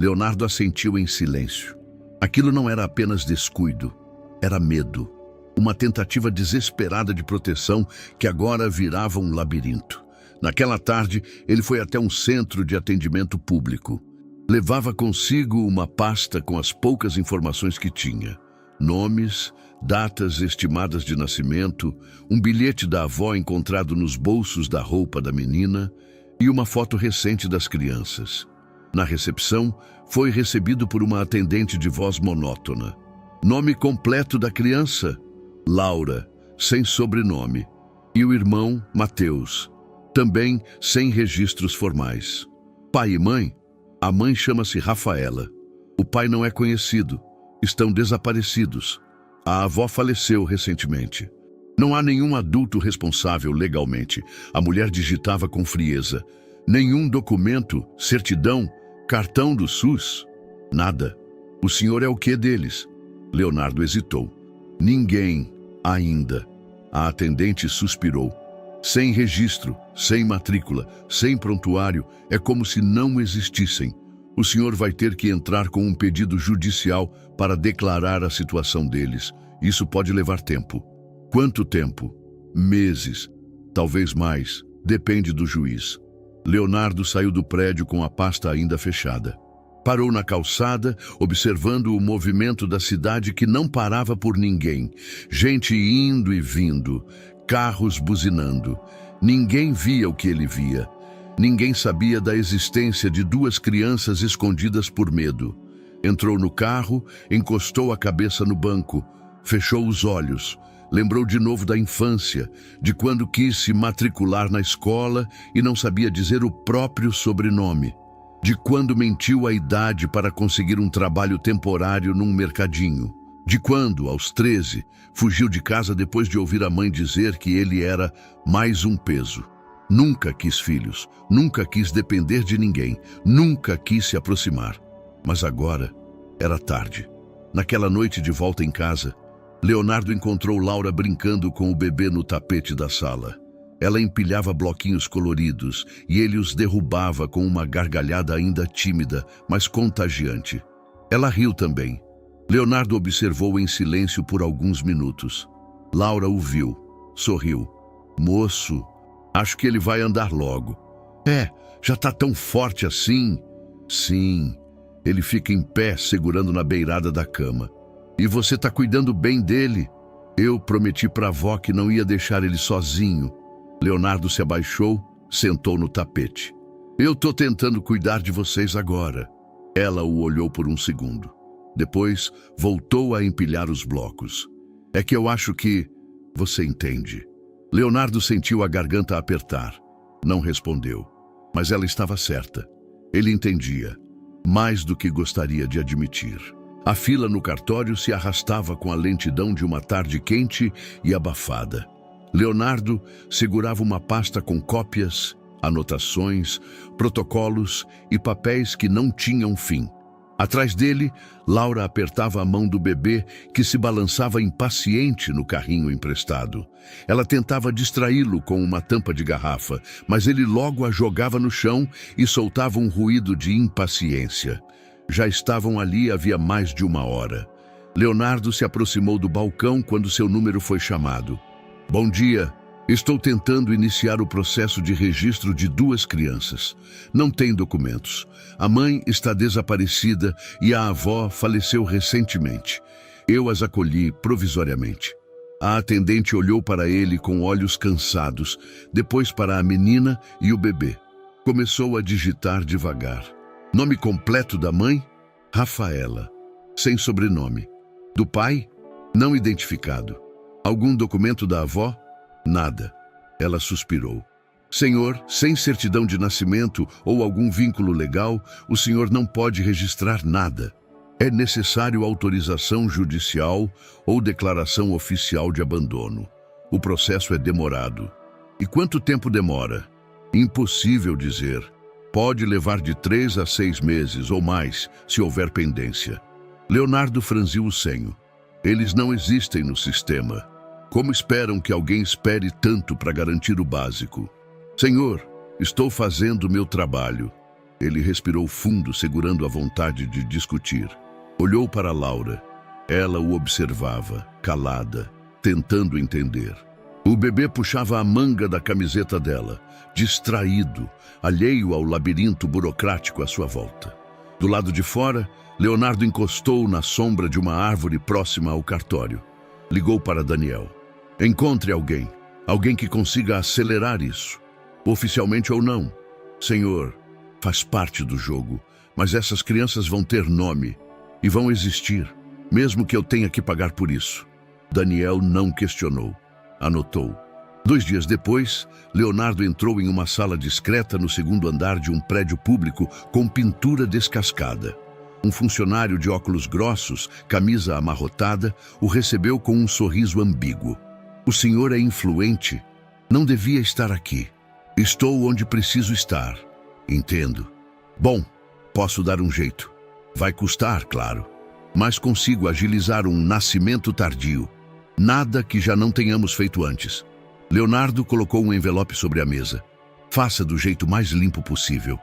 Leonardo assentiu em silêncio. Aquilo não era apenas descuido, era medo. Uma tentativa desesperada de proteção que agora virava um labirinto. Naquela tarde, ele foi até um centro de atendimento público. Levava consigo uma pasta com as poucas informações que tinha. Nomes, datas estimadas de nascimento, um bilhete da avó encontrado nos bolsos da roupa da menina e uma foto recente das crianças. Na recepção, foi recebido por uma atendente de voz monótona. Nome completo da criança? Laura, sem sobrenome. E o irmão, Mateus, também sem registros formais. Pai e mãe? A mãe chama-se Rafaela. O pai não é conhecido. Estão desaparecidos. A avó faleceu recentemente. Não há nenhum adulto responsável legalmente. A mulher digitava com frieza. Nenhum documento, certidão, cartão do SUS. Nada. O senhor é o quê deles? Leonardo hesitou. Ninguém, ainda. A atendente suspirou. Sem registro, sem matrícula, sem prontuário, é como se não existissem. O senhor vai ter que entrar com um pedido judicial para declarar a situação deles. Isso pode levar tempo. Quanto tempo? Meses. talvez mais, depende do juiz. Leonardo saiu do prédio com a pasta ainda fechada. Parou na calçada, observando o movimento da cidade que não parava por ninguém. Gente indo e vindo, carros buzinando. Ninguém via o que ele via. Ninguém sabia da existência de duas crianças escondidas por medo. Entrou no carro, encostou a cabeça no banco, fechou os olhos. Lembrou de novo da infância, de quando quis se matricular na escola e não sabia dizer o próprio sobrenome. De quando mentiu a idade para conseguir um trabalho temporário num mercadinho. De quando, aos 13, fugiu de casa depois de ouvir a mãe dizer que ele era mais um peso. Nunca quis filhos, nunca quis depender de ninguém, nunca quis se aproximar. Mas agora era tarde. Naquela noite de volta em casa, Leonardo encontrou Laura brincando com o bebê no tapete da sala. Ela empilhava bloquinhos coloridos e ele os derrubava com uma gargalhada ainda tímida, mas contagiante. Ela riu também. Leonardo observou em silêncio por alguns minutos. Laura o viu, sorriu. Moço, acho que ele vai andar logo. Já tá tão forte assim? Sim. Ele fica em pé, segurando na beirada da cama. E você tá cuidando bem dele? Eu prometi pra avó que não ia deixar ele sozinho. Leonardo se abaixou, sentou no tapete. Eu tô tentando cuidar de vocês agora. Ela o olhou por um segundo. Depois, voltou a empilhar os blocos. É que eu acho que... Você entende. Leonardo sentiu a garganta apertar. Não respondeu. Mas ela estava certa. Ele entendia. Mais do que gostaria de admitir. A fila no cartório se arrastava com a lentidão de uma tarde quente e abafada. Leonardo segurava uma pasta com cópias, anotações, protocolos e papéis que não tinham fim. Atrás dele, Laura apertava a mão do bebê que se balançava impaciente no carrinho emprestado. Ela tentava distraí-lo com uma tampa de garrafa, mas ele logo a jogava no chão e soltava um ruído de impaciência. Já estavam ali havia mais de uma hora. Leonardo se aproximou do balcão quando seu número foi chamado. Bom dia. Estou tentando iniciar o processo de registro de duas crianças. Não tem documentos. A mãe está desaparecida e a avó faleceu recentemente. Eu as acolhi provisoriamente. A atendente olhou para ele com olhos cansados, depois para a menina e o bebê. Começou a digitar devagar. Nome completo da mãe? Rafaela. Sem sobrenome. Do pai? Não identificado. Algum documento da avó? Nada. Ela suspirou. Senhor, sem certidão de nascimento ou algum vínculo legal, o senhor não pode registrar nada. É necessário autorização judicial ou declaração oficial de abandono. O processo é demorado. E quanto tempo demora? Impossível dizer. Pode levar de 3 a 6 meses ou mais, se houver pendência. Leonardo franziu o senho. Eles não existem no sistema. Como esperam que alguém espere tanto para garantir o básico? Senhor, estou fazendo meu trabalho. Ele respirou fundo, segurando a vontade de discutir. Olhou para Laura. Ela o observava, calada, tentando entender. O bebê puxava a manga da camiseta dela, distraído, alheio ao labirinto burocrático à sua volta. Do lado de fora, Leonardo encostou na sombra de uma árvore próxima ao cartório. Ligou para Daniel. Encontre alguém. Alguém que consiga acelerar isso. Oficialmente ou não. Senhor, faz parte do jogo, mas essas crianças vão ter nome e vão existir, mesmo que eu tenha que pagar por isso. Daniel não questionou. Anotou. 2 dias depois, Leonardo entrou em uma sala discreta no 2º andar de um prédio público com pintura descascada. Um funcionário de óculos grossos, camisa amarrotada, o recebeu com um sorriso ambíguo. O senhor é influente. Não devia estar aqui. Estou onde preciso estar. Entendo. Bom, posso dar um jeito. Vai custar, claro. Mas consigo agilizar um nascimento tardio. Nada que já não tenhamos feito antes. Leonardo colocou um envelope sobre a mesa. Faça do jeito mais limpo possível.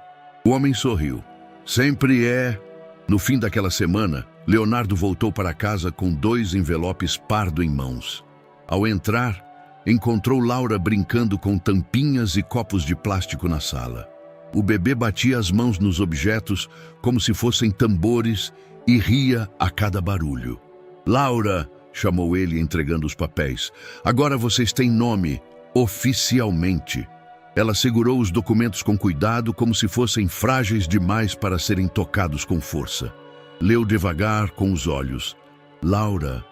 O homem sorriu. Sempre é... No fim daquela semana, Leonardo voltou para casa com 2 envelopes pardo em mãos. Ao entrar, encontrou Laura brincando com tampinhas e copos de plástico na sala. O bebê batia as mãos nos objetos como se fossem tambores e ria a cada barulho. "Laura", chamou ele, entregando os papéis. "Agora vocês têm nome, oficialmente." Ela segurou os documentos com cuidado, como se fossem frágeis demais para serem tocados com força. Leu devagar com os olhos. "Laura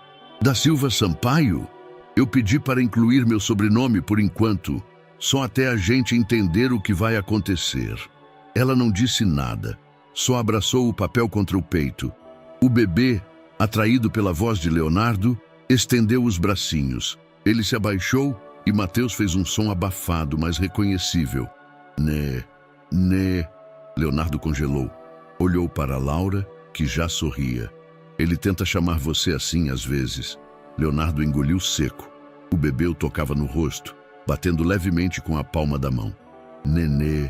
da Silva Sampaio? Eu pedi para incluir meu sobrenome por enquanto, só até a gente entender o que vai acontecer." Ela não disse nada, só abraçou o papel contra o peito. O bebê, atraído pela voz de Leonardo, estendeu os bracinhos. Ele se abaixou e Mateus fez um som abafado, mas reconhecível. Né. Leonardo congelou. Olhou para Laura, que já sorria. "Ele tenta chamar você assim às vezes." Leonardo engoliu seco. O bebê o tocava no rosto, batendo levemente com a palma da mão. "Nenê",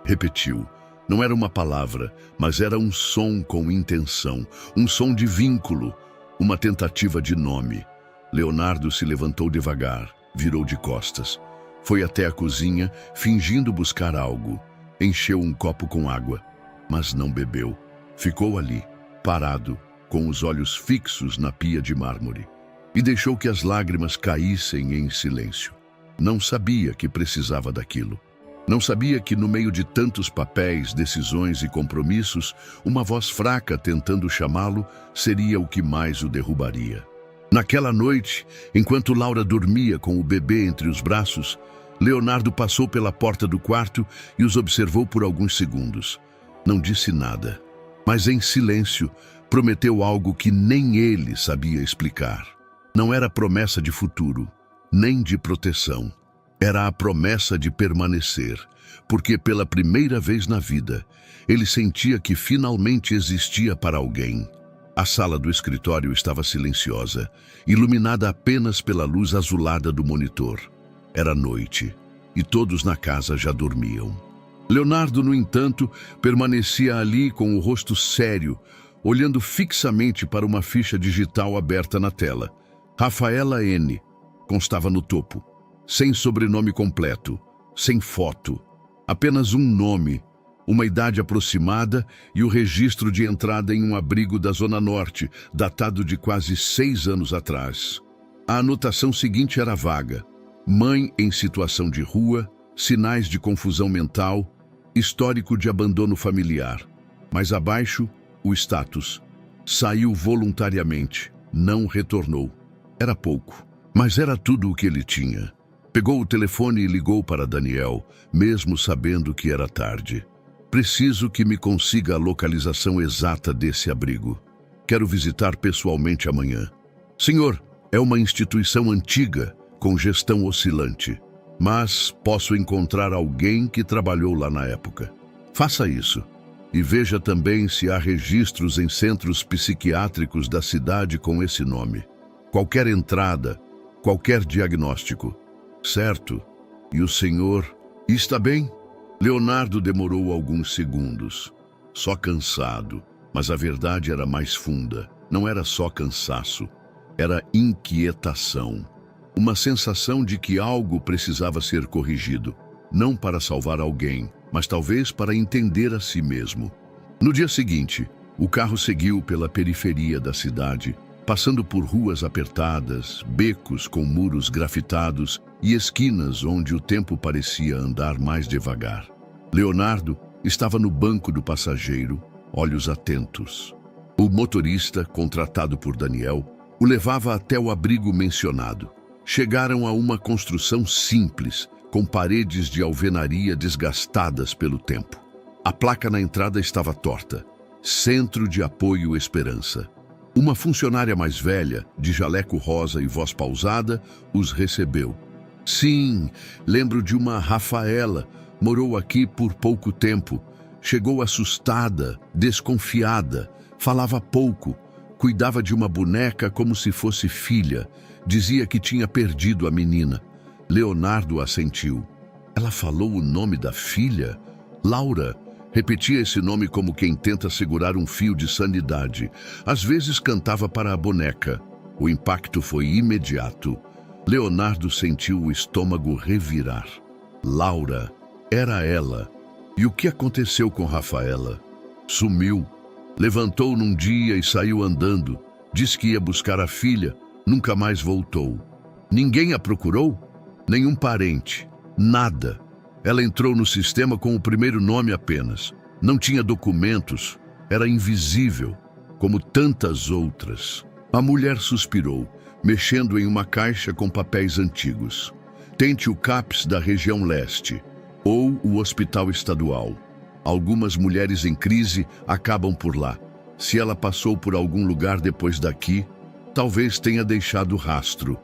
repetiu. Não era uma palavra, mas era um som com intenção, um som de vínculo, uma tentativa de nome. Leonardo se levantou devagar, virou de costas. Foi até a cozinha, fingindo buscar algo. Encheu um copo com água, mas não bebeu. Ficou ali, parado, com os olhos fixos na pia de mármore, e deixou que as lágrimas caíssem em silêncio. Não sabia que precisava daquilo. Não sabia que, no meio de tantos papéis, decisões e compromissos, uma voz fraca tentando chamá-lo seria o que mais o derrubaria. Naquela noite, enquanto Laura dormia com o bebê entre os braços, Leonardo passou pela porta do quarto e os observou por alguns segundos. Não disse nada, mas em silêncio prometeu algo que nem ele sabia explicar. Não era promessa de futuro, nem de proteção. Era a promessa de permanecer, porque pela primeira vez na vida, ele sentia que finalmente existia para alguém. A sala do escritório estava silenciosa, iluminada apenas pela luz azulada do monitor. Era noite, e todos na casa já dormiam. Leonardo, no entanto, permanecia ali com o rosto sério, olhando fixamente para uma ficha digital aberta na tela. Rafaela N. constava no topo, sem sobrenome completo, sem foto, apenas um nome, uma idade aproximada e o registro de entrada em um abrigo da Zona Norte, datado de quase 6 anos atrás. A anotação seguinte era vaga: mãe em situação de rua, sinais de confusão mental, histórico de abandono familiar. Mais abaixo, o status: saiu voluntariamente, não retornou. Era pouco, mas era tudo o que ele tinha. Pegou o telefone e ligou para Daniel, mesmo sabendo que era tarde. "Preciso que me consiga a localização exata desse abrigo. Quero visitar pessoalmente amanhã." "Senhor, é uma instituição antiga, com gestão oscilante, mas posso encontrar alguém que trabalhou lá na época." "Faça isso. E veja também se há registros em centros psiquiátricos da cidade com esse nome. Qualquer entrada, qualquer diagnóstico." "Certo. E o senhor está bem?" Leonardo demorou alguns segundos, só cansado, mas a verdade era mais funda. Não era só cansaço, era inquietação. Uma sensação de que algo precisava ser corrigido, não para salvar alguém, mas talvez para entender a si mesmo. No dia seguinte, o carro seguiu pela periferia da cidade, passando por ruas apertadas, becos com muros grafitados e esquinas onde o tempo parecia andar mais devagar. Leonardo estava no banco do passageiro, olhos atentos. O motorista, contratado por Daniel, o levava até o abrigo mencionado. Chegaram a uma construção simples, com paredes de alvenaria desgastadas pelo tempo. A placa na entrada estava torta: Centro de Apoio Esperança. Uma funcionária mais velha, de jaleco rosa e voz pausada, os recebeu. "Sim, lembro de uma Rafaela. Morou aqui por pouco tempo. Chegou assustada, desconfiada, falava pouco, cuidava de uma boneca como se fosse filha. Dizia que tinha perdido a menina." Leonardo assentiu. Ela falou o nome da filha? Laura. Repetia esse nome como quem tenta segurar um fio de sanidade. Às vezes cantava para a boneca. O impacto foi imediato. Leonardo sentiu o estômago revirar. Laura era ela. E o que aconteceu com Rafaela? Sumiu. Levantou num dia e saiu andando. Disse que ia buscar a filha. Nunca mais voltou. Ninguém a procurou? Nenhum parente. Nada. Ela entrou no sistema com o primeiro nome apenas. Não tinha documentos. Era invisível, como tantas outras. A mulher suspirou, mexendo em uma caixa com papéis antigos. Tente o CAPS da região leste, ou o Hospital Estadual. Algumas mulheres em crise acabam por lá. Se ela passou por algum lugar depois daqui, talvez tenha deixado rastro.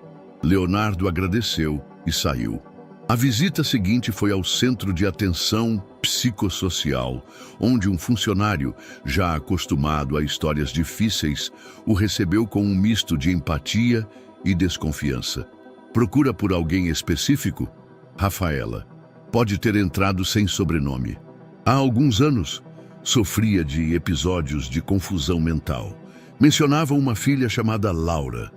Leonardo agradeceu e saiu. A visita seguinte foi ao Centro de Atenção Psicossocial, onde um funcionário, já acostumado a histórias difíceis, o recebeu com um misto de empatia e desconfiança. Procura por alguém específico? Rafaela. Pode ter entrado sem sobrenome. Há alguns anos, sofria de episódios de confusão mental. Mencionava uma filha chamada Laura.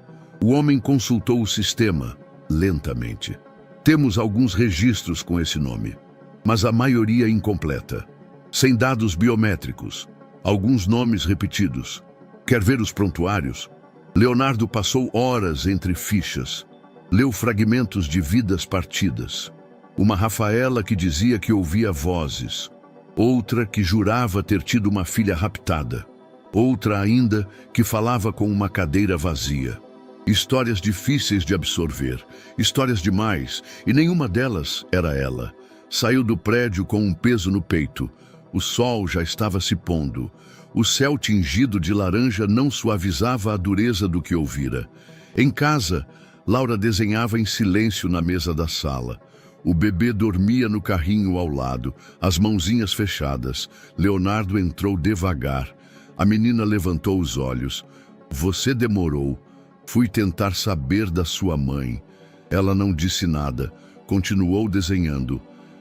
O homem consultou o sistema, lentamente. Temos alguns registros com esse nome, mas a maioria incompleta. Sem dados biométricos, alguns nomes repetidos. Quer ver os prontuários? Leonardo passou horas entre fichas. Leu fragmentos de vidas partidas. Uma Rafaela que dizia que ouvia vozes. Outra que jurava ter tido uma filha raptada. Outra ainda que falava com uma cadeira vazia. Histórias difíceis de absorver, histórias demais, e nenhuma delas era ela. Saiu do prédio com um peso no peito. O sol já estava se pondo. O céu tingido de laranja não suavizava a dureza do que ouvira. Em casa, Laura desenhava em silêncio na mesa da sala. O bebê dormia no carrinho ao lado, as mãozinhas fechadas. Leonardo entrou devagar. A menina levantou os olhos. Você demorou. Fui tentar saber da sua mãe. Ela não disse nada. Continuou desenhando.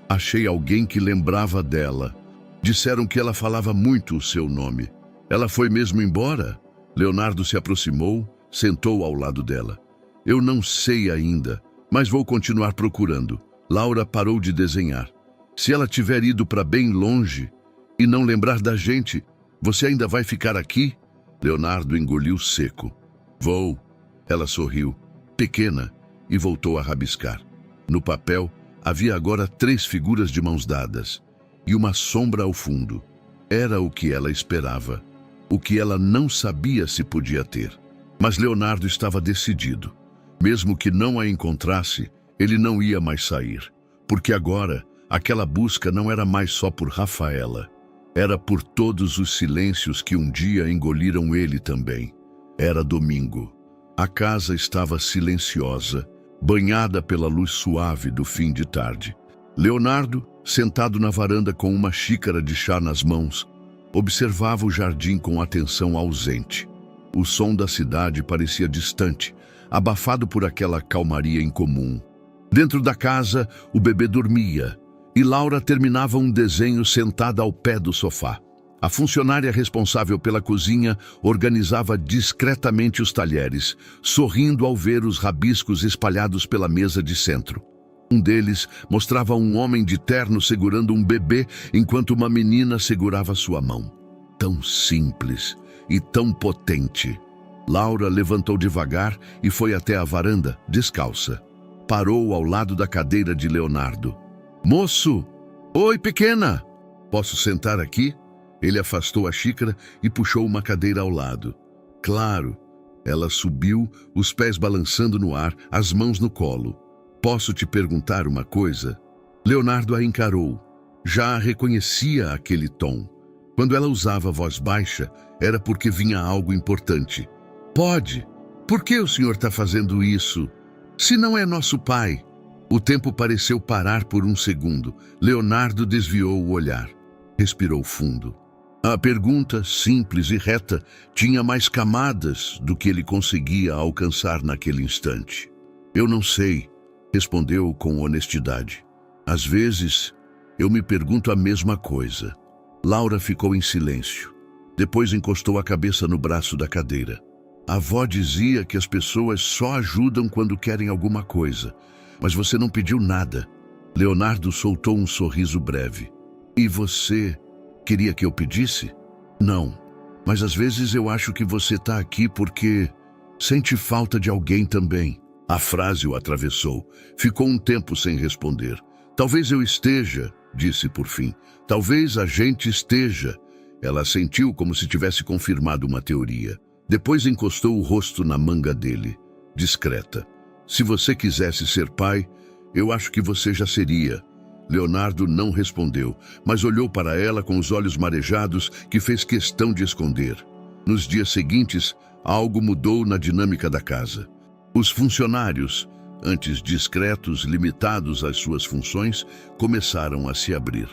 Achei alguém que lembrava dela. Disseram que ela falava muito o seu nome. Ela foi mesmo embora? Leonardo se aproximou, sentou ao lado dela. Eu não sei ainda, mas vou continuar procurando. Laura parou de desenhar. Se ela tiver ido para bem longe e não lembrar da gente, você ainda vai ficar aqui? Leonardo engoliu seco. Vou. Ela sorriu, pequena, e voltou a rabiscar. No papel, havia agora 3 figuras de mãos dadas e uma sombra ao fundo. Era o que ela esperava, o que ela não sabia se podia ter. Mas Leonardo estava decidido. Mesmo que não a encontrasse, ele não ia mais sair, porque agora aquela busca não era mais só por Rafaela. Era por todos os silêncios que um dia engoliram ele também. Era domingo. A casa estava silenciosa, banhada pela luz suave do fim de tarde. Leonardo, sentado na varanda com uma xícara de chá nas mãos, observava o jardim com atenção ausente. O som da cidade parecia distante, abafado por aquela calmaria incomum. Dentro da casa, o bebê dormia, e Laura terminava um desenho sentada ao pé do sofá. A funcionária responsável pela cozinha organizava discretamente os talheres, sorrindo ao ver os rabiscos espalhados pela mesa de centro. Um deles mostrava um homem de terno segurando um bebê, enquanto uma menina segurava sua mão. Tão simples e tão potente. Laura levantou devagar e foi até a varanda, descalça. Parou ao lado da cadeira de Leonardo. Moço! Oi, pequena! Posso sentar aqui? Ele afastou a xícara e puxou uma cadeira ao lado. Claro. Ela subiu, os pés balançando no ar, as mãos no colo. Posso te perguntar uma coisa? Leonardo a encarou. Já reconhecia aquele tom. Quando ela usava voz baixa, era porque vinha algo importante. Pode. Por que o senhor está fazendo isso? Se não é nosso pai. O tempo pareceu parar por um segundo. Leonardo desviou o olhar. Respirou fundo. A pergunta, simples e reta, tinha mais camadas do que ele conseguia alcançar naquele instante. Eu não sei, respondeu com honestidade. Às vezes, eu me pergunto a mesma coisa. Laura ficou em silêncio. Depois encostou a cabeça no braço da cadeira. A avó dizia que as pessoas só ajudam quando querem alguma coisa, mas você não pediu nada. Leonardo soltou um sorriso breve. E você queria que eu pedisse? Não, mas às vezes eu acho que você está aqui porque sente falta de alguém também. A frase o atravessou. Ficou um tempo sem responder. Talvez eu esteja, disse por fim. Talvez a gente esteja. Ela sentiu como se tivesse confirmado uma teoria. Depois encostou o rosto na manga dele, discreta. Se você quisesse ser pai, eu acho que você já seria. Leonardo não respondeu, mas olhou para ela com os olhos marejados que fez questão de esconder. Nos dias seguintes, algo mudou na dinâmica da casa. Os funcionários, antes discretos, limitados às suas funções, começaram a se abrir.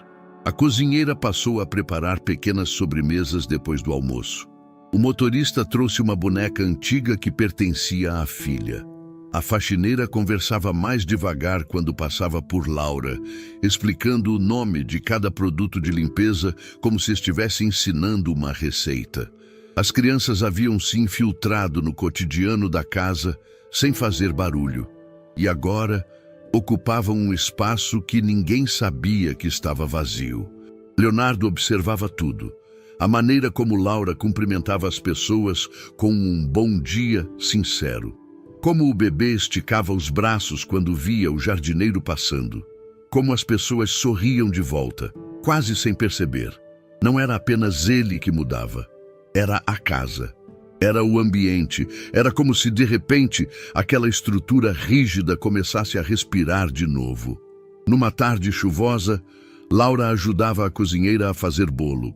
A cozinheira passou a preparar pequenas sobremesas depois do almoço. O motorista trouxe uma boneca antiga que pertencia à filha. A faxineira conversava mais devagar quando passava por Laura, explicando o nome de cada produto de limpeza como se estivesse ensinando uma receita. As crianças haviam se infiltrado no cotidiano da casa sem fazer barulho, e agora ocupavam um espaço que ninguém sabia que estava vazio. Leonardo observava tudo. A maneira como Laura cumprimentava as pessoas com um bom dia sincero. Como o bebê esticava os braços quando via o jardineiro passando. Como as pessoas sorriam de volta, quase sem perceber. Não era apenas ele que mudava. Era a casa. Era o ambiente. Era como se, de repente, aquela estrutura rígida começasse a respirar de novo. Numa tarde chuvosa, Laura ajudava a cozinheira a fazer bolo.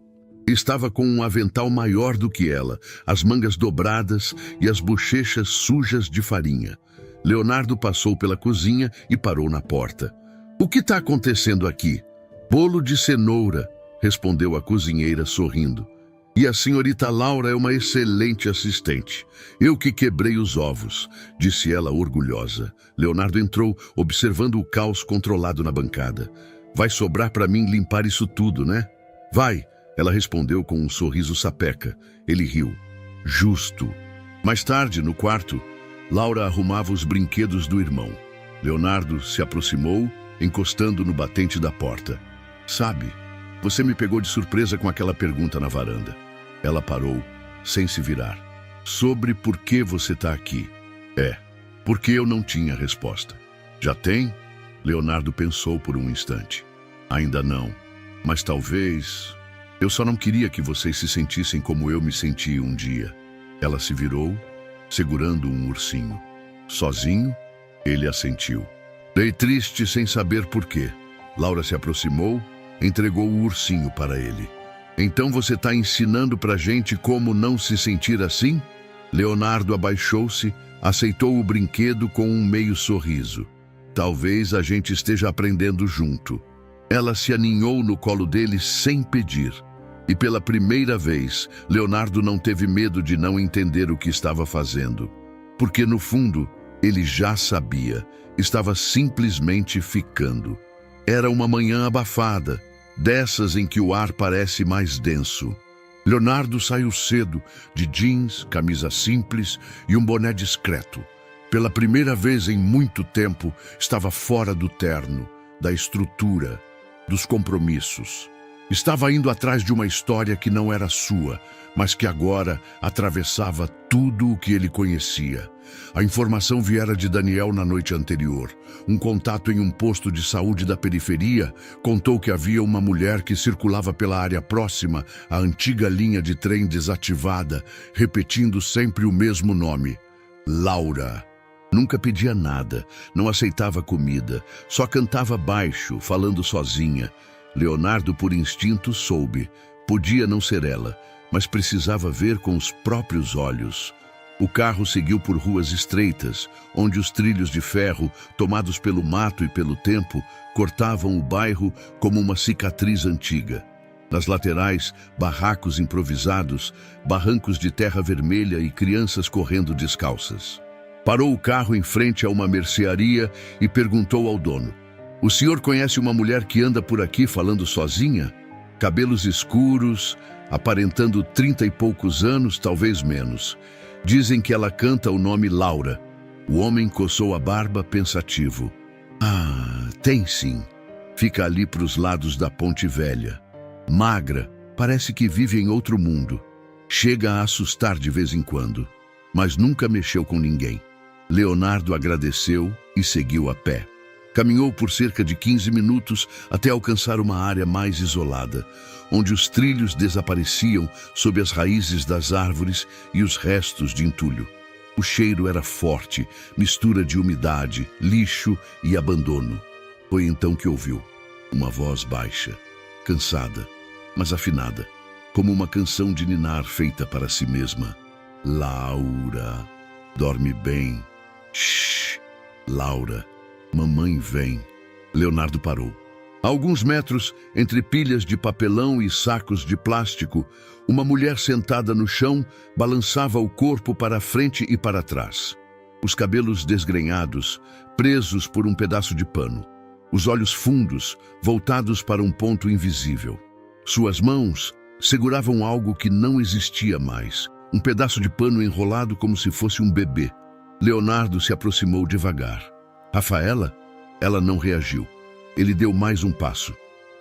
Estava com um avental maior do que ela, as mangas dobradas e as bochechas sujas de farinha. Leonardo passou pela cozinha e parou na porta. "O que está acontecendo aqui?" "Bolo de cenoura", respondeu a cozinheira sorrindo. "E a senhorita Laura é uma excelente assistente. Eu que quebrei os ovos", disse ela orgulhosa. Leonardo entrou, observando o caos controlado na bancada. "Vai sobrar para mim limpar isso tudo, né?" "Vai", ela respondeu com um sorriso sapeca. Ele riu. "Justo." Mais tarde, no quarto, Laura arrumava os brinquedos do irmão. Leonardo se aproximou, encostando no batente da porta. "Sabe, você me pegou de surpresa com aquela pergunta na varanda." Ela parou, sem se virar. "Sobre por que você está aqui?" "É, porque eu não tinha resposta." "Já tem?" Leonardo pensou por um instante. "Ainda não, mas talvez... Eu só não queria que vocês se sentissem como eu me senti um dia." Ela se virou, segurando um ursinho. Sozinho, ele assentiu. Dei triste sem saber por quê. Laura se aproximou, entregou o ursinho para ele. "Então você está ensinando pra gente como não se sentir assim?" Leonardo abaixou-se, aceitou o brinquedo com um meio sorriso. "Talvez a gente esteja aprendendo junto." Ela se aninhou no colo dele sem pedir. E pela primeira vez, Leonardo não teve medo de não entender o que estava fazendo. Porque no fundo, ele já sabia, estava simplesmente ficando. Era uma manhã abafada, dessas em que o ar parece mais denso. Leonardo saiu cedo, de jeans, camisa simples e um boné discreto. Pela primeira vez em muito tempo, estava fora do terno, da estrutura, dos compromissos. Estava indo atrás de uma história que não era sua, mas que agora atravessava tudo o que ele conhecia. A informação viera de Daniel na noite anterior. Um contato em um posto de saúde da periferia contou que havia uma mulher que circulava pela área próxima à antiga linha de trem desativada, repetindo sempre o mesmo nome: Laura. Nunca pedia nada, não aceitava comida, só cantava baixo, falando sozinha. Leonardo, por instinto, soube. Podia não ser ela, mas precisava ver com os próprios olhos. O carro seguiu por ruas estreitas, onde os trilhos de ferro, tomados pelo mato e pelo tempo, cortavam o bairro como uma cicatriz antiga. Nas laterais, barracos improvisados, barrancos de terra vermelha e crianças correndo descalças. Parou o carro em frente a uma mercearia e perguntou ao dono: "O senhor conhece uma mulher que anda por aqui falando sozinha? Cabelos escuros, aparentando 30 e poucos anos, talvez menos. Dizem que ela canta o nome Laura. O homem coçou a barba pensativo. Ah, tem sim. Fica ali para os lados da Ponte Velha. Magra, parece que vive em outro mundo. Chega a assustar de vez em quando, mas nunca mexeu com ninguém. Leonardo agradeceu e seguiu a pé. Caminhou por cerca de 15 minutos até alcançar uma área mais isolada, onde os trilhos desapareciam sob as raízes das árvores e os restos de entulho. O cheiro era forte, mistura de umidade, lixo e abandono. Foi então que ouviu uma voz baixa, cansada, mas afinada, como uma canção de ninar feita para si mesma. Laura, dorme bem. Shhh, Laura, mamãe vem. Leonardo parou. A alguns metros, entre pilhas de papelão e sacos de plástico, uma mulher sentada no chão balançava o corpo para a frente e para trás. Os cabelos desgrenhados, presos por um pedaço de pano. Os olhos fundos, voltados para um ponto invisível. Suas mãos seguravam algo que não existia mais. Um pedaço de pano enrolado como se fosse um bebê. Leonardo se aproximou devagar. Rafaela? Ela não reagiu. Ele deu mais um passo.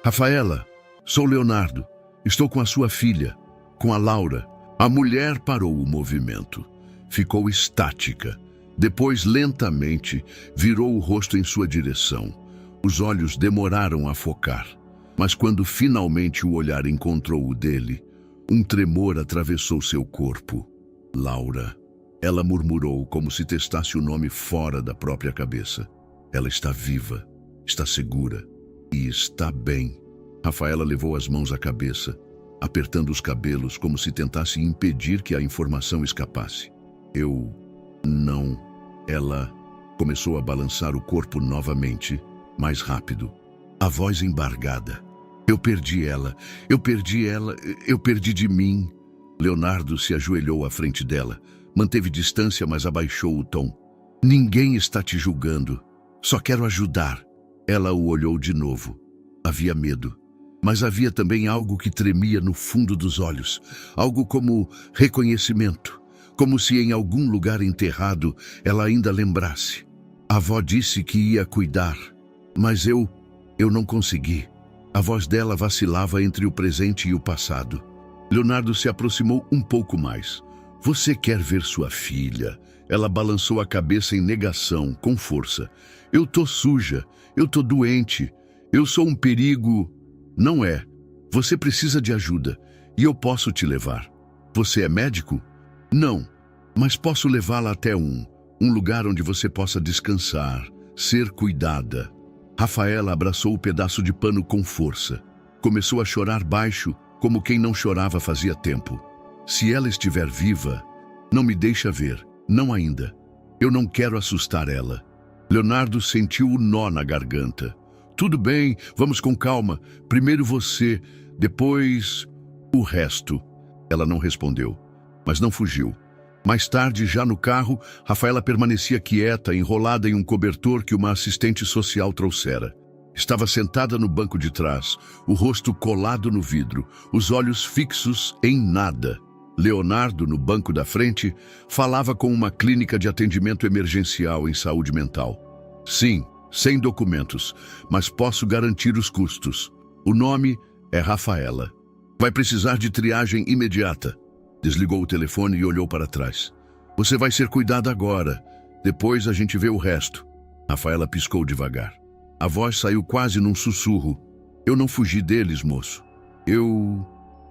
Rafaela, sou Leonardo. Estou com a sua filha, com a Laura. A mulher parou o movimento. Ficou estática. Depois, lentamente, virou o rosto em sua direção. Os olhos demoraram a focar. Mas quando finalmente o olhar encontrou o dele, um tremor atravessou seu corpo. Laura. Ela murmurou como se testasse o nome fora da própria cabeça. Ela está viva, está segura e está bem. Rafaela levou as mãos à cabeça, apertando os cabelos como se tentasse impedir que a informação escapasse. Não. Ela começou a balançar o corpo novamente, mais rápido. A voz embargada. Eu perdi ela, eu perdi de mim. Leonardo se ajoelhou à frente dela, manteve distância, mas abaixou o tom. Ninguém está te julgando. Só quero ajudar. Ela o olhou de novo. Havia medo, mas havia também algo que tremia no fundo dos olhos. Algo como reconhecimento, como se em algum lugar enterrado ela ainda lembrasse. A avó disse que ia cuidar, mas eu não consegui. A voz dela vacilava entre o presente e o passado. Leonardo se aproximou um pouco mais. Você quer ver sua filha? Ela balançou a cabeça em negação, com força. Eu tô suja, eu tô doente, eu sou um perigo. Não é. Você precisa de ajuda e eu posso te levar. Você é médico? Não, mas posso levá-la até um lugar onde você possa descansar, ser cuidada. Rafaela abraçou o pedaço de pano com força. Começou a chorar baixo, como quem não chorava fazia tempo. Se ela estiver viva, não me deixa ver, não ainda. Eu não quero assustar ela. Leonardo sentiu o nó na garganta. Tudo bem, vamos com calma. Primeiro você, depois o resto. Ela não respondeu, mas não fugiu. Mais tarde, já no carro, Rafaela permanecia quieta, enrolada em um cobertor que uma assistente social trouxera. Estava sentada no banco de trás, o rosto colado no vidro, os olhos fixos em nada. Leonardo, no banco da frente, falava com uma clínica de atendimento emergencial em saúde mental. Sim, sem documentos, mas posso garantir os custos. O nome é Rafaela. Vai precisar de triagem imediata. Desligou o telefone e olhou para trás. Você vai ser cuidada agora. Depois a gente vê o resto. Rafaela piscou devagar. A voz saiu quase num sussurro. Eu não fugi deles, moço. Eu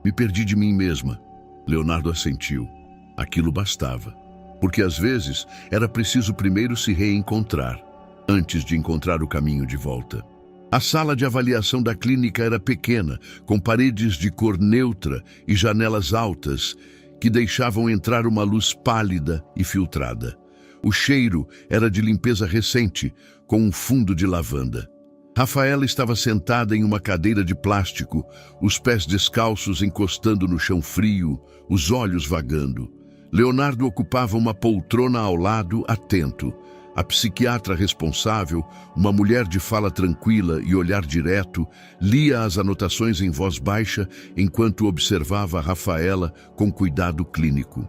me perdi de mim mesma. Leonardo assentiu. Aquilo bastava. Porque às vezes era preciso primeiro se reencontrar, antes de encontrar o caminho de volta. A sala de avaliação da clínica era pequena, com paredes de cor neutra e janelas altas que deixavam entrar uma luz pálida e filtrada. O cheiro era de limpeza recente, com um fundo de lavanda. Rafaela estava sentada em uma cadeira de plástico, os pés descalços encostando no chão frio, os olhos vagando. Leonardo ocupava uma poltrona ao lado, atento. A psiquiatra responsável, uma mulher de fala tranquila e olhar direto, lia as anotações em voz baixa enquanto observava Rafaela com cuidado clínico.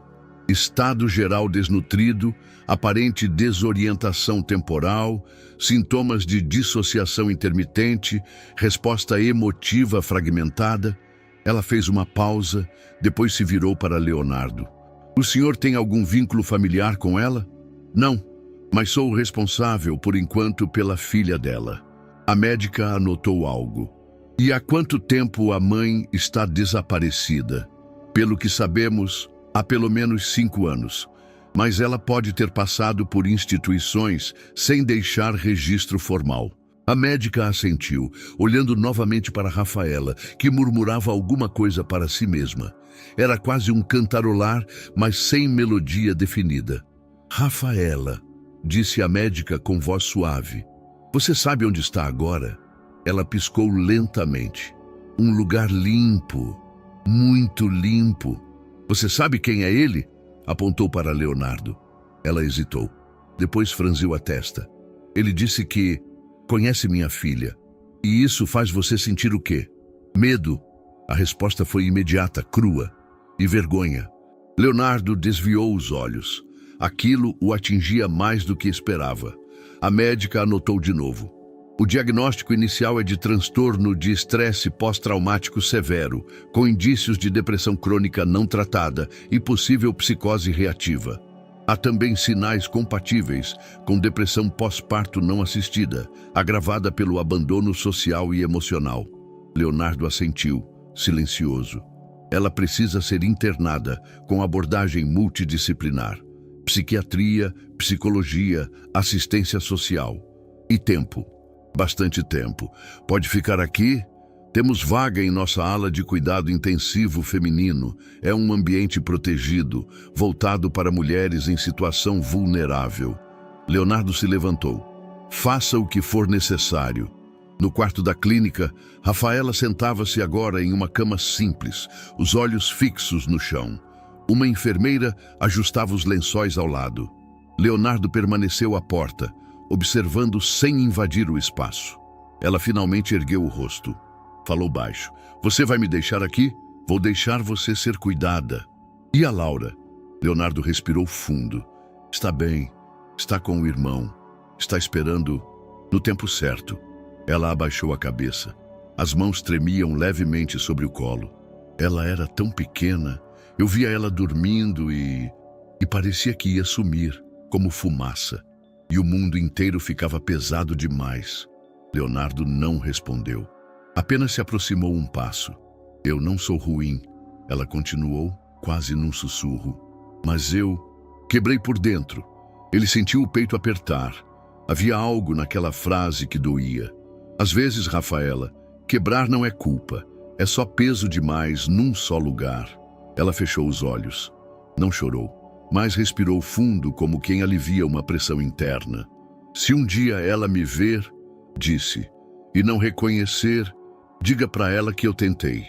estado geral desnutrido, aparente desorientação temporal, sintomas de dissociação intermitente, resposta emotiva fragmentada. Ela fez uma pausa, depois se virou para Leonardo. O senhor tem algum vínculo familiar com ela? Não, mas sou o responsável, por enquanto, pela filha dela. A médica anotou algo. E há quanto tempo a mãe está desaparecida? Pelo que sabemos, há pelo menos 5 anos. Mas ela pode ter passado por instituições sem deixar registro formal. A médica assentiu, olhando novamente para Rafaela, que murmurava alguma coisa para si mesma. Era quase um cantarolar, mas sem melodia definida. Rafaela, disse a médica com voz suave. Você sabe onde está agora? Ela piscou lentamente. Um lugar limpo, muito limpo. Você sabe quem é ele? Apontou para Leonardo. Ela hesitou. Depois franziu a testa. Ele disse que conhece minha filha. E isso faz você sentir o quê? Medo. A resposta foi imediata, crua. E vergonha. Leonardo desviou os olhos. Aquilo o atingia mais do que esperava. A médica anotou de novo. O diagnóstico inicial é de transtorno de estresse pós-traumático severo, com indícios de depressão crônica não tratada e possível psicose reativa. Há também sinais compatíveis com depressão pós-parto não assistida, agravada pelo abandono social e emocional. Leonardo assentiu, silencioso. Ela precisa ser internada com abordagem multidisciplinar. Psiquiatria, psicologia, assistência social. E tempo. Bastante tempo. Pode ficar aqui? Temos vaga em nossa ala de cuidado intensivo feminino. É um ambiente protegido, voltado para mulheres em situação vulnerável. Leonardo se levantou. Faça o que for necessário. No quarto da clínica, Rafaela sentava-se agora em uma cama simples, os olhos fixos no chão. Uma enfermeira ajustava os lençóis ao lado. Leonardo permaneceu à porta, observando sem invadir o espaço. Ela finalmente ergueu o rosto. Falou baixo. Você vai me deixar aqui? Vou deixar você ser cuidada. E a Laura? Leonardo respirou fundo. Está bem. Está com o irmão. Está esperando no tempo certo. Ela abaixou a cabeça. As mãos tremiam levemente sobre o colo. Ela era tão pequena. Eu via ela dormindo e parecia que ia sumir, como fumaça. E o mundo inteiro ficava pesado demais. Leonardo não respondeu. Apenas se aproximou um passo. Eu não sou ruim, ela continuou, quase num sussurro. Mas eu quebrei por dentro. Ele sentiu o peito apertar. Havia algo naquela frase que doía. Às vezes, Rafaela, quebrar não é culpa. É só peso demais num só lugar. Ela fechou os olhos. Não chorou. Mas respirou fundo como quem alivia uma pressão interna. Se um dia ela me ver, disse, e não reconhecer, diga para ela que eu tentei,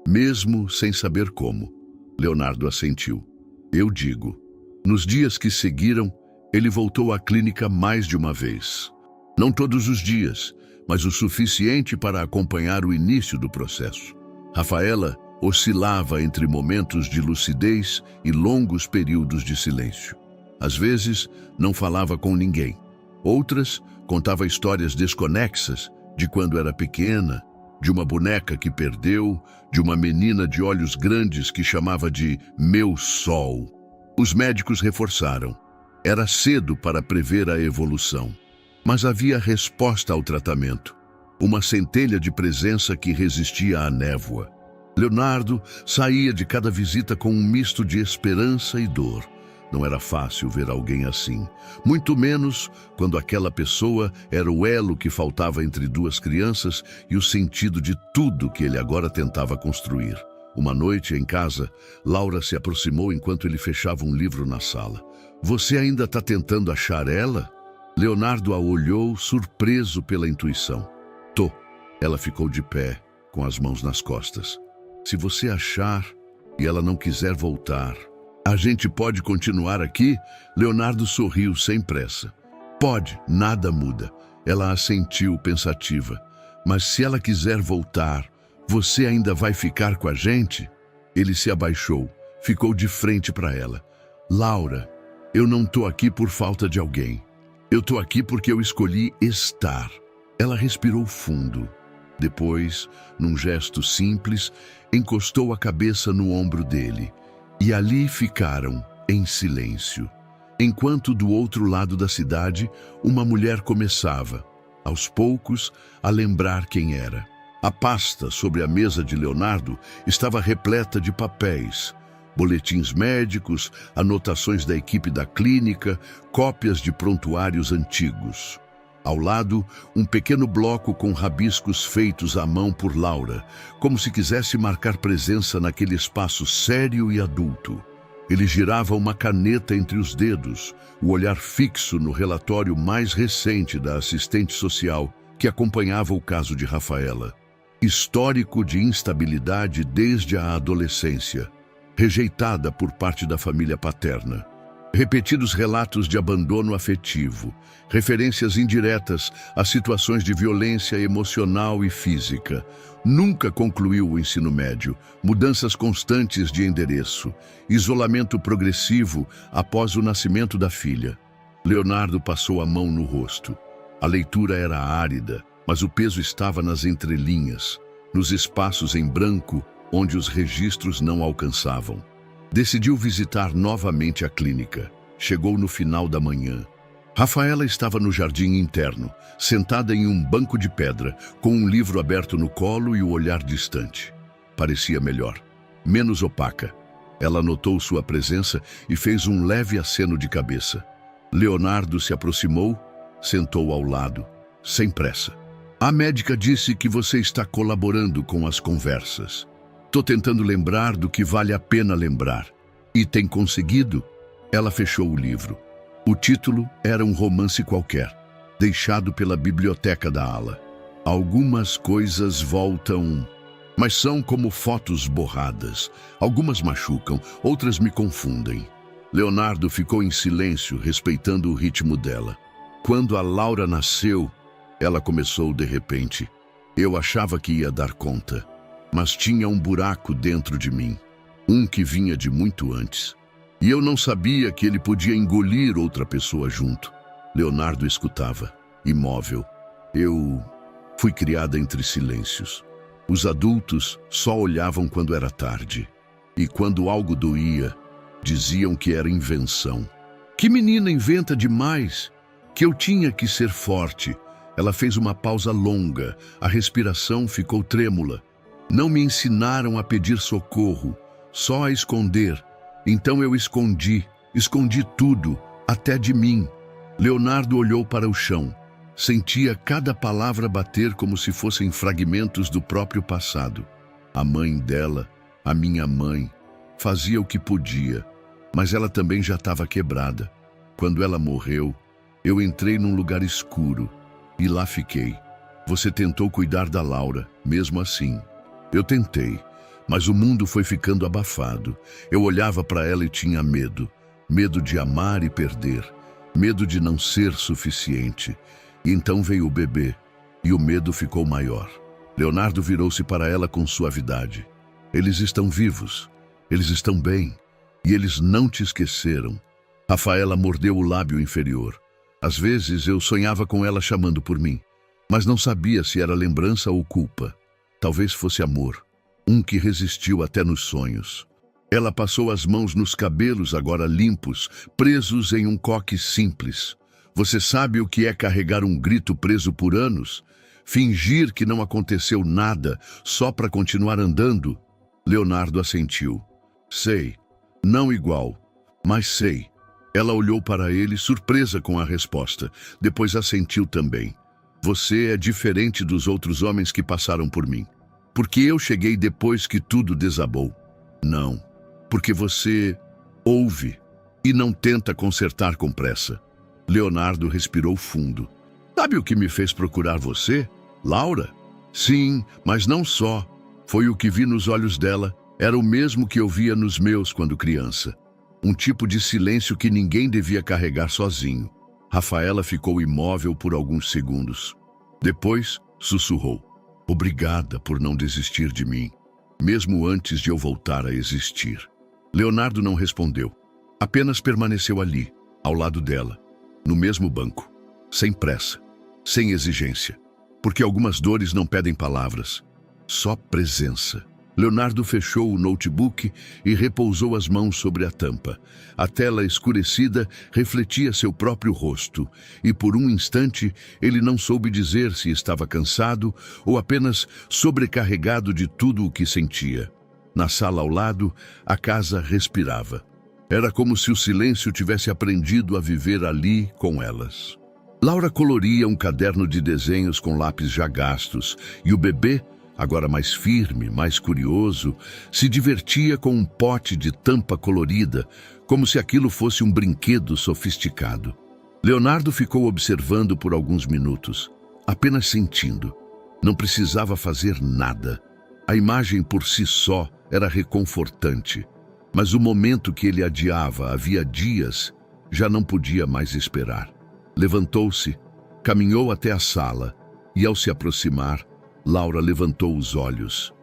mesmo sem saber como. Leonardo assentiu. Eu digo. Nos dias que seguiram, ele voltou à clínica mais de uma vez. Não todos os dias, mas o suficiente para acompanhar o início do processo. Rafaela oscilava entre momentos de lucidez e longos períodos de silêncio. Às vezes, não falava com ninguém. Outras, contava histórias desconexas de quando era pequena, de uma boneca que perdeu, de uma menina de olhos grandes que chamava de meu sol. Os médicos reforçaram. Era cedo para prever a evolução. Mas havia resposta ao tratamento. Uma centelha de presença que resistia à névoa. Leonardo saía de cada visita com um misto de esperança e dor. Não era fácil ver alguém assim, muito menos quando aquela pessoa era o elo que faltava entre duas crianças e o sentido de tudo que ele agora tentava construir. Uma noite, em casa, Laura se aproximou enquanto ele fechava um livro na sala. Você ainda está tentando achar ela? Leonardo a olhou, surpreso pela intuição. Tô. Ela ficou de pé, com as mãos nas costas. Se você achar e ela não quiser voltar, a gente pode continuar aqui? Leonardo sorriu sem pressa. Pode, nada muda. Ela assentiu pensativa. Mas se ela quiser voltar, você ainda vai ficar com a gente? Ele se abaixou, ficou de frente para ela. Laura, eu não tô aqui por falta de alguém. Eu tô aqui porque eu escolhi estar. Ela respirou fundo. Depois, num gesto simples, encostou a cabeça no ombro dele. E ali ficaram, em silêncio. Enquanto do outro lado da cidade, uma mulher começava, aos poucos, a lembrar quem era. A pasta sobre a mesa de Leonardo estava repleta de papéis, boletins médicos, anotações da equipe da clínica, cópias de prontuários antigos. Ao lado, um pequeno bloco com rabiscos feitos à mão por Laura, como se quisesse marcar presença naquele espaço sério e adulto. Ele girava uma caneta entre os dedos, o olhar fixo no relatório mais recente da assistente social que acompanhava o caso de Rafaela. Histórico de instabilidade desde a adolescência, rejeitada por parte da família paterna. Repetidos relatos de abandono afetivo, referências indiretas a situações de violência emocional e física. Nunca concluiu o ensino médio, mudanças constantes de endereço, isolamento progressivo após o nascimento da filha. Leonardo passou a mão no rosto. A leitura era árida, mas o peso estava nas entrelinhas, nos espaços em branco onde os registros não alcançavam. Decidiu visitar novamente a clínica. Chegou no final da manhã. Rafaela estava no jardim interno, sentada em um banco de pedra, com um livro aberto no colo e o olhar distante. Parecia melhor, menos opaca. Ela notou sua presença e fez um leve aceno de cabeça. Leonardo se aproximou, sentou ao lado, sem pressa. A médica disse que você está colaborando com as conversas. Tô tentando lembrar do que vale a pena lembrar. E tem conseguido? Ela fechou o livro. O título era um romance qualquer, deixado pela biblioteca da ala. Algumas coisas voltam, mas são como fotos borradas. Algumas machucam, outras me confundem. Leonardo ficou em silêncio, respeitando o ritmo dela. Quando a Laura nasceu, ela começou de repente. Eu achava que ia dar conta. Mas tinha um buraco dentro de mim, um que vinha de muito antes. E eu não sabia que ele podia engolir outra pessoa junto. Leonardo escutava, imóvel. Eu fui criada entre silêncios. Os adultos só olhavam quando era tarde. E quando algo doía, diziam que era invenção. Que menina inventa demais! Que eu tinha que ser forte. Ela fez uma pausa longa, a respiração ficou trêmula. Não me ensinaram a pedir socorro, só a esconder. Então eu escondi tudo, até de mim. Leonardo olhou para o chão. Sentia cada palavra bater como se fossem fragmentos do próprio passado. A mãe dela, a minha mãe, fazia o que podia, mas ela também já estava quebrada. Quando ela morreu, eu entrei num lugar escuro e lá fiquei. Você tentou cuidar da Laura, mesmo assim. Eu tentei, mas o mundo foi ficando abafado. Eu olhava para ela e tinha medo. Medo de amar e perder. Medo de não ser suficiente. E então veio o bebê, e o medo ficou maior. Leonardo virou-se para ela com suavidade. Eles estão vivos. Eles estão bem. E eles não te esqueceram. Rafaela mordeu o lábio inferior. Às vezes eu sonhava com ela chamando por mim, mas não sabia se era lembrança ou culpa. Talvez fosse amor, um que resistiu até nos sonhos. Ela passou as mãos nos cabelos agora limpos, presos em um coque simples. Você sabe o que é carregar um grito preso por anos? Fingir que não aconteceu nada só para continuar andando? Leonardo assentiu. Sei, não igual, mas sei. Ela olhou para ele, surpresa com a resposta. Depois assentiu também. Você é diferente dos outros homens que passaram por mim. Porque eu cheguei depois que tudo desabou. Não, porque você ouve e não tenta consertar com pressa. Leonardo respirou fundo. Sabe o que me fez procurar você, Laura? Sim, mas não só. Foi o que vi nos olhos dela. Era o mesmo que eu via nos meus quando criança. Um tipo de silêncio que ninguém devia carregar sozinho. Rafaela ficou imóvel por alguns segundos. Depois, sussurrou. Obrigada por não desistir de mim, mesmo antes de eu voltar a existir. Leonardo não respondeu. Apenas permaneceu ali, ao lado dela, no mesmo banco, sem pressa, sem exigência, porque algumas dores não pedem palavras, só presença. Leonardo fechou o notebook e repousou as mãos sobre a tampa. A tela escurecida refletia seu próprio rosto, e por um instante ele não soube dizer se estava cansado ou apenas sobrecarregado de tudo o que sentia. Na sala ao lado, a casa respirava. Era como se o silêncio tivesse aprendido a viver ali com elas. Laura coloria um caderno de desenhos com lápis já gastos, e o bebê, agora mais firme, mais curioso, se divertia com um pote de tampa colorida, como se aquilo fosse um brinquedo sofisticado. Leonardo ficou observando por alguns minutos, apenas sentindo. Não precisava fazer nada. A imagem por si só era reconfortante, mas o momento que ele adiava havia dias já não podia mais esperar. Levantou-se, caminhou até a sala e, ao se aproximar, Laura levantou os olhos.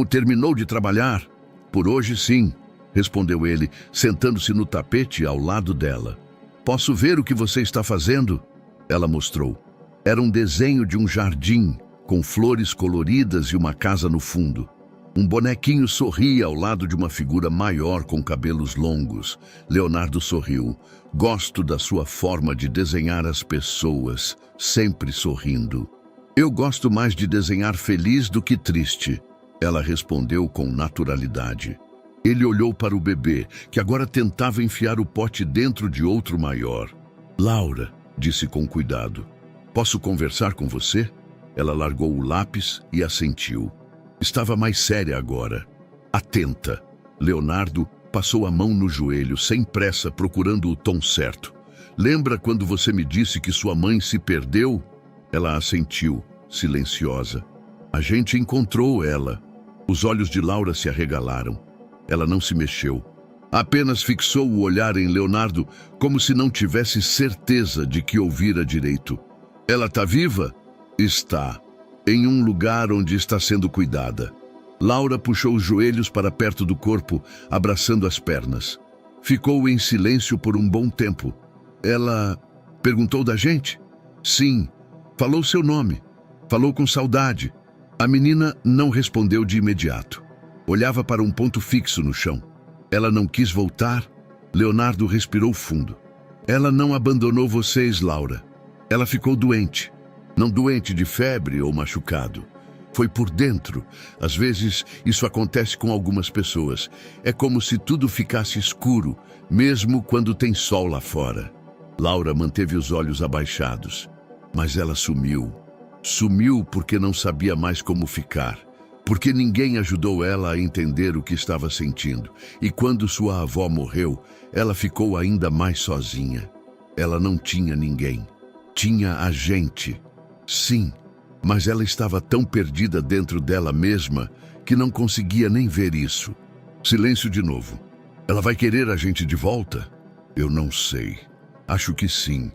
Terminou de trabalhar? Por hoje, sim, respondeu ele, sentando-se no tapete ao lado dela. Posso ver o que você está fazendo? Ela mostrou. Era um desenho de um jardim, com flores coloridas e uma casa no fundo. Um bonequinho sorria ao lado de uma figura maior com cabelos longos. Leonardo sorriu. Gosto da sua forma de desenhar as pessoas, sempre sorrindo. Eu gosto mais de desenhar feliz do que triste, ela respondeu com naturalidade. Ele olhou para o bebê, que agora tentava enfiar o pote dentro de outro maior. Laura, disse com cuidado, posso conversar com você? Ela largou o lápis e assentiu. Estava mais séria agora, atenta. Leonardo passou a mão no joelho, sem pressa, procurando o tom certo. Lembra quando você me disse que sua mãe se perdeu? Ela assentiu, silenciosa. A gente encontrou ela. Os olhos de Laura se arregalaram. Ela não se mexeu. Apenas fixou o olhar em Leonardo, como se não tivesse certeza de que ouvira direito. Ela está viva? Está. Em um lugar onde está sendo cuidada. Laura puxou os joelhos para perto do corpo, abraçando as pernas. Ficou em silêncio por um bom tempo. Ela perguntou da gente? Sim. Falou seu nome. Falou com saudade. A menina não respondeu de imediato. Olhava para um ponto fixo no chão. Ela não quis voltar. Leonardo respirou fundo. Ela não abandonou vocês, Laura. Ela ficou doente. Não doente de febre ou machucado. Foi por dentro. Às vezes, isso acontece com algumas pessoas. É como se tudo ficasse escuro, mesmo quando tem sol lá fora. Laura manteve os olhos abaixados. Mas ela sumiu. Sumiu porque não sabia mais como ficar. Porque ninguém ajudou ela a entender o que estava sentindo. E quando sua avó morreu, ela ficou ainda mais sozinha. Ela não tinha ninguém. Tinha a gente. Sim, mas ela estava tão perdida dentro dela mesma que não conseguia nem ver isso. Silêncio de novo. Ela vai querer a gente de volta? Eu não sei. Acho que sim.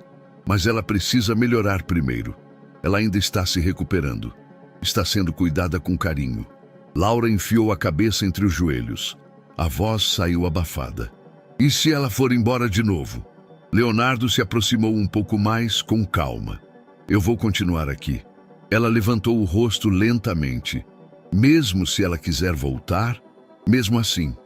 Mas ela precisa melhorar primeiro. Ela ainda está se recuperando. Está sendo cuidada com carinho. Laura enfiou a cabeça entre os joelhos. A voz saiu abafada. E se ela for embora de novo? Leonardo se aproximou um pouco mais com calma. Eu vou continuar aqui. Ela levantou o rosto lentamente. Mesmo se ela quiser voltar, mesmo assim.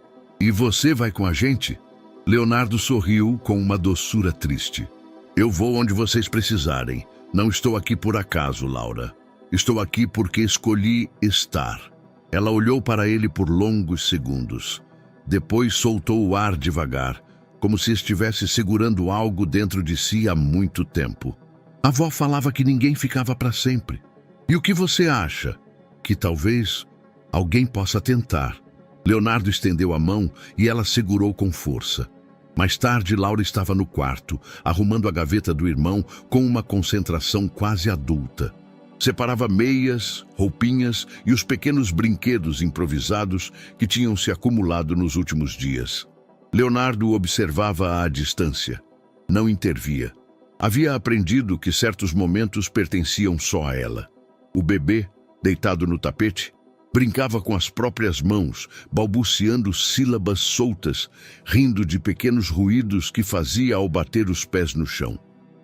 E você vai com a gente? Leonardo sorriu com uma doçura triste. Eu vou onde vocês precisarem. Não estou aqui por acaso, Laura. Estou aqui porque escolhi estar. Ela olhou para ele por longos segundos. Depois soltou o ar devagar, como se estivesse segurando algo dentro de si há muito tempo. A avó falava que ninguém ficava para sempre. E o que você acha? Que talvez alguém possa tentar. Leonardo estendeu a mão e ela segurou com força. Mais tarde, Laura estava no quarto, arrumando a gaveta do irmão com uma concentração quase adulta. Separava meias, roupinhas e os pequenos brinquedos improvisados que tinham se acumulado nos últimos dias. Leonardo observava à distância. Não intervia. Havia aprendido que certos momentos pertenciam só a ela. O bebê, deitado no tapete, Brincava com as próprias mãos, balbuciando sílabas soltas, rindo de pequenos ruídos que fazia ao bater os pés no chão.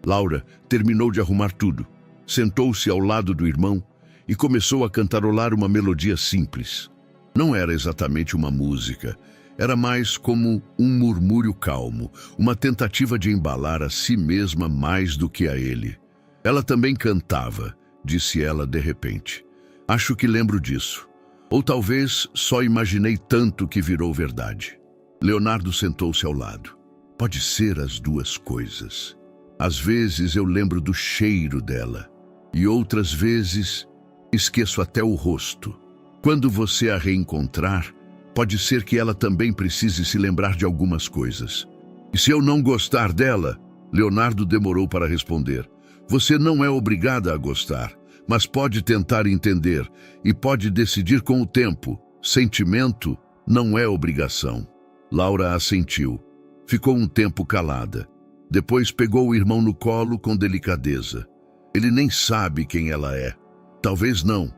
Laura terminou de arrumar tudo, sentou-se ao lado do irmão e começou a cantarolar uma melodia simples. Não era exatamente uma música, era mais como um murmúrio calmo, uma tentativa de embalar a si mesma mais do que a ele. Ela também cantava, disse ela de repente. Acho que lembro disso. Ou talvez só imaginei tanto que virou verdade. Leonardo sentou-se ao lado. Pode ser as duas coisas. Às vezes eu lembro do cheiro dela. E outras vezes esqueço até o rosto. Quando você a reencontrar, pode ser que ela também precise se lembrar de algumas coisas. E se eu não gostar dela? Leonardo demorou para responder. Você não é obrigada a gostar, mas pode tentar entender e pode decidir com o tempo. Sentimento não é obrigação. Laura assentiu. Ficou um tempo calada. Depois pegou o irmão no colo com delicadeza. Ele nem sabe quem ela é. Talvez não,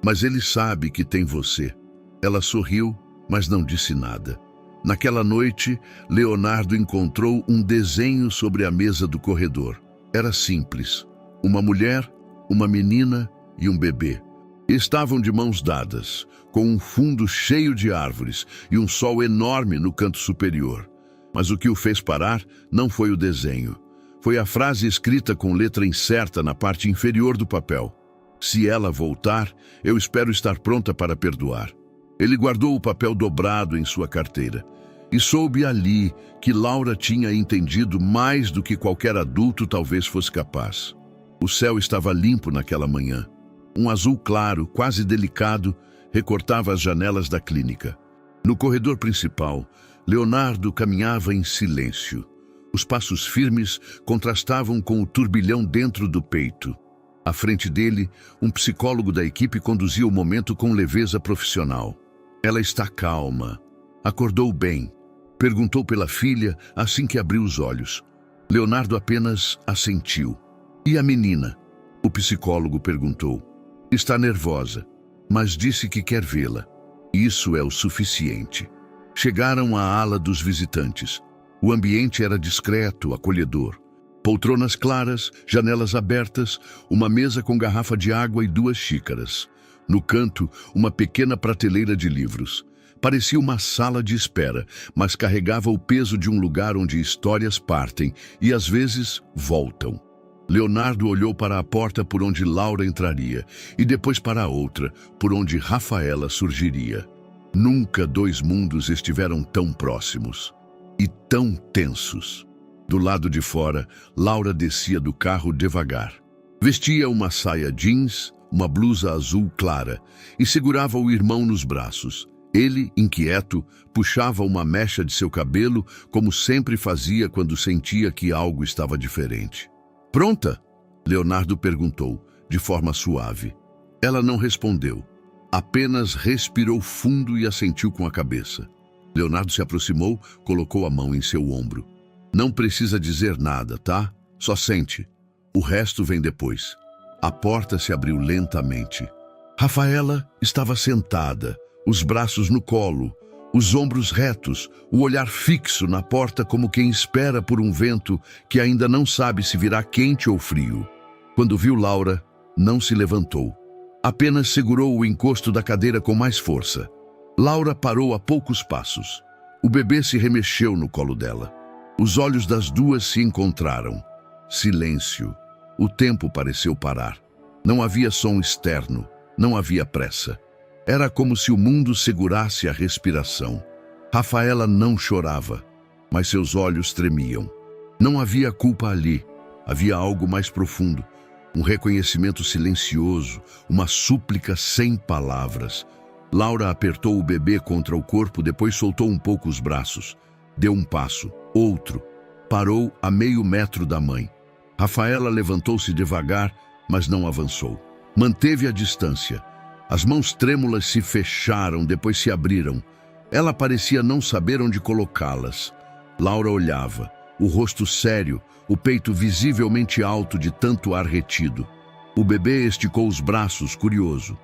mas ele sabe que tem você. Ela sorriu, mas não disse nada. Naquela noite, Leonardo encontrou um desenho sobre a mesa do corredor. Era simples. Uma mulher, uma menina e um bebê. Estavam de mãos dadas, com um fundo cheio de árvores e um sol enorme no canto superior. Mas o que o fez parar não foi o desenho. Foi a frase escrita com letra incerta na parte inferior do papel. Se ela voltar, eu espero estar pronta para perdoar. Ele guardou o papel dobrado em sua carteira. E soube ali que Laura tinha entendido mais do que qualquer adulto talvez fosse capaz. O céu estava limpo naquela manhã. Um azul claro, quase delicado, recortava as janelas da clínica. No corredor principal, Leonardo caminhava em silêncio. Os passos firmes contrastavam com o turbilhão dentro do peito. À frente dele, um psicólogo da equipe conduzia o momento com leveza profissional. Ela está calma. Acordou bem. Perguntou pela filha assim que abriu os olhos. Leonardo apenas assentiu. E a menina? O psicólogo perguntou. Está nervosa, mas disse que quer vê-la. Isso é o suficiente. Chegaram à ala dos visitantes. O ambiente era discreto, acolhedor. Poltronas claras, janelas abertas, uma mesa com garrafa de água e 2 xícaras. No canto, uma pequena prateleira de livros. Parecia uma sala de espera, mas carregava o peso de um lugar onde histórias partem e às vezes voltam. Leonardo olhou para a porta por onde Laura entraria e depois para a outra, por onde Rafaela surgiria. Nunca 2 mundos estiveram tão próximos e tão tensos. Do lado de fora, Laura descia do carro devagar. Vestia uma saia jeans, uma blusa azul clara e segurava o irmão nos braços. Ele, inquieto, puxava uma mecha de seu cabelo, como sempre fazia quando sentia que algo estava diferente. Pronta? Leonardo perguntou, de forma suave. Ela não respondeu. Apenas respirou fundo e assentiu com a cabeça. Leonardo se aproximou, colocou a mão em seu ombro. Não precisa dizer nada, tá? Só sente. O resto vem depois. A porta se abriu lentamente. Rafaela estava sentada, os braços no colo, os ombros retos, o olhar fixo na porta como quem espera por um vento que ainda não sabe se virá quente ou frio. Quando viu Laura, não se levantou. Apenas segurou o encosto da cadeira com mais força. Laura parou a poucos passos. O bebê se remexeu no colo dela. Os olhos das duas se encontraram. Silêncio. O tempo pareceu parar. Não havia som externo, não havia pressa. Era como se o mundo segurasse a respiração. Rafaela não chorava, mas seus olhos tremiam. Não havia culpa ali, havia algo mais profundo. Um reconhecimento silencioso, uma súplica sem palavras. Laura apertou o bebê contra o corpo, depois soltou um pouco os braços. Deu um passo, outro. Parou a meio metro da mãe. Rafaela levantou-se devagar, mas não avançou. Manteve a distância. As mãos trêmulas se fecharam, depois se abriram. Ela parecia não saber onde colocá-las. Laura olhava, o rosto sério, o peito visivelmente alto de tanto ar retido. O bebê esticou os braços, curioso.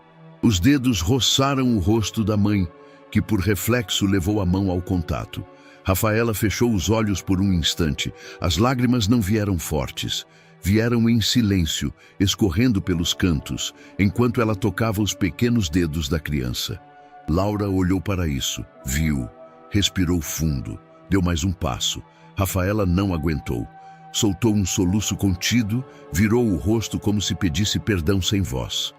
Os dedos roçaram o rosto da mãe, que por reflexo levou a mão ao contato. Rafaela fechou os olhos por um instante. As lágrimas não vieram fortes. Vieram em silêncio, escorrendo pelos cantos, enquanto ela tocava os pequenos dedos da criança. Laura olhou para isso, viu, respirou fundo, deu mais um passo. Rafaela não aguentou. Soltou um soluço contido, virou o rosto como se pedisse perdão sem voz.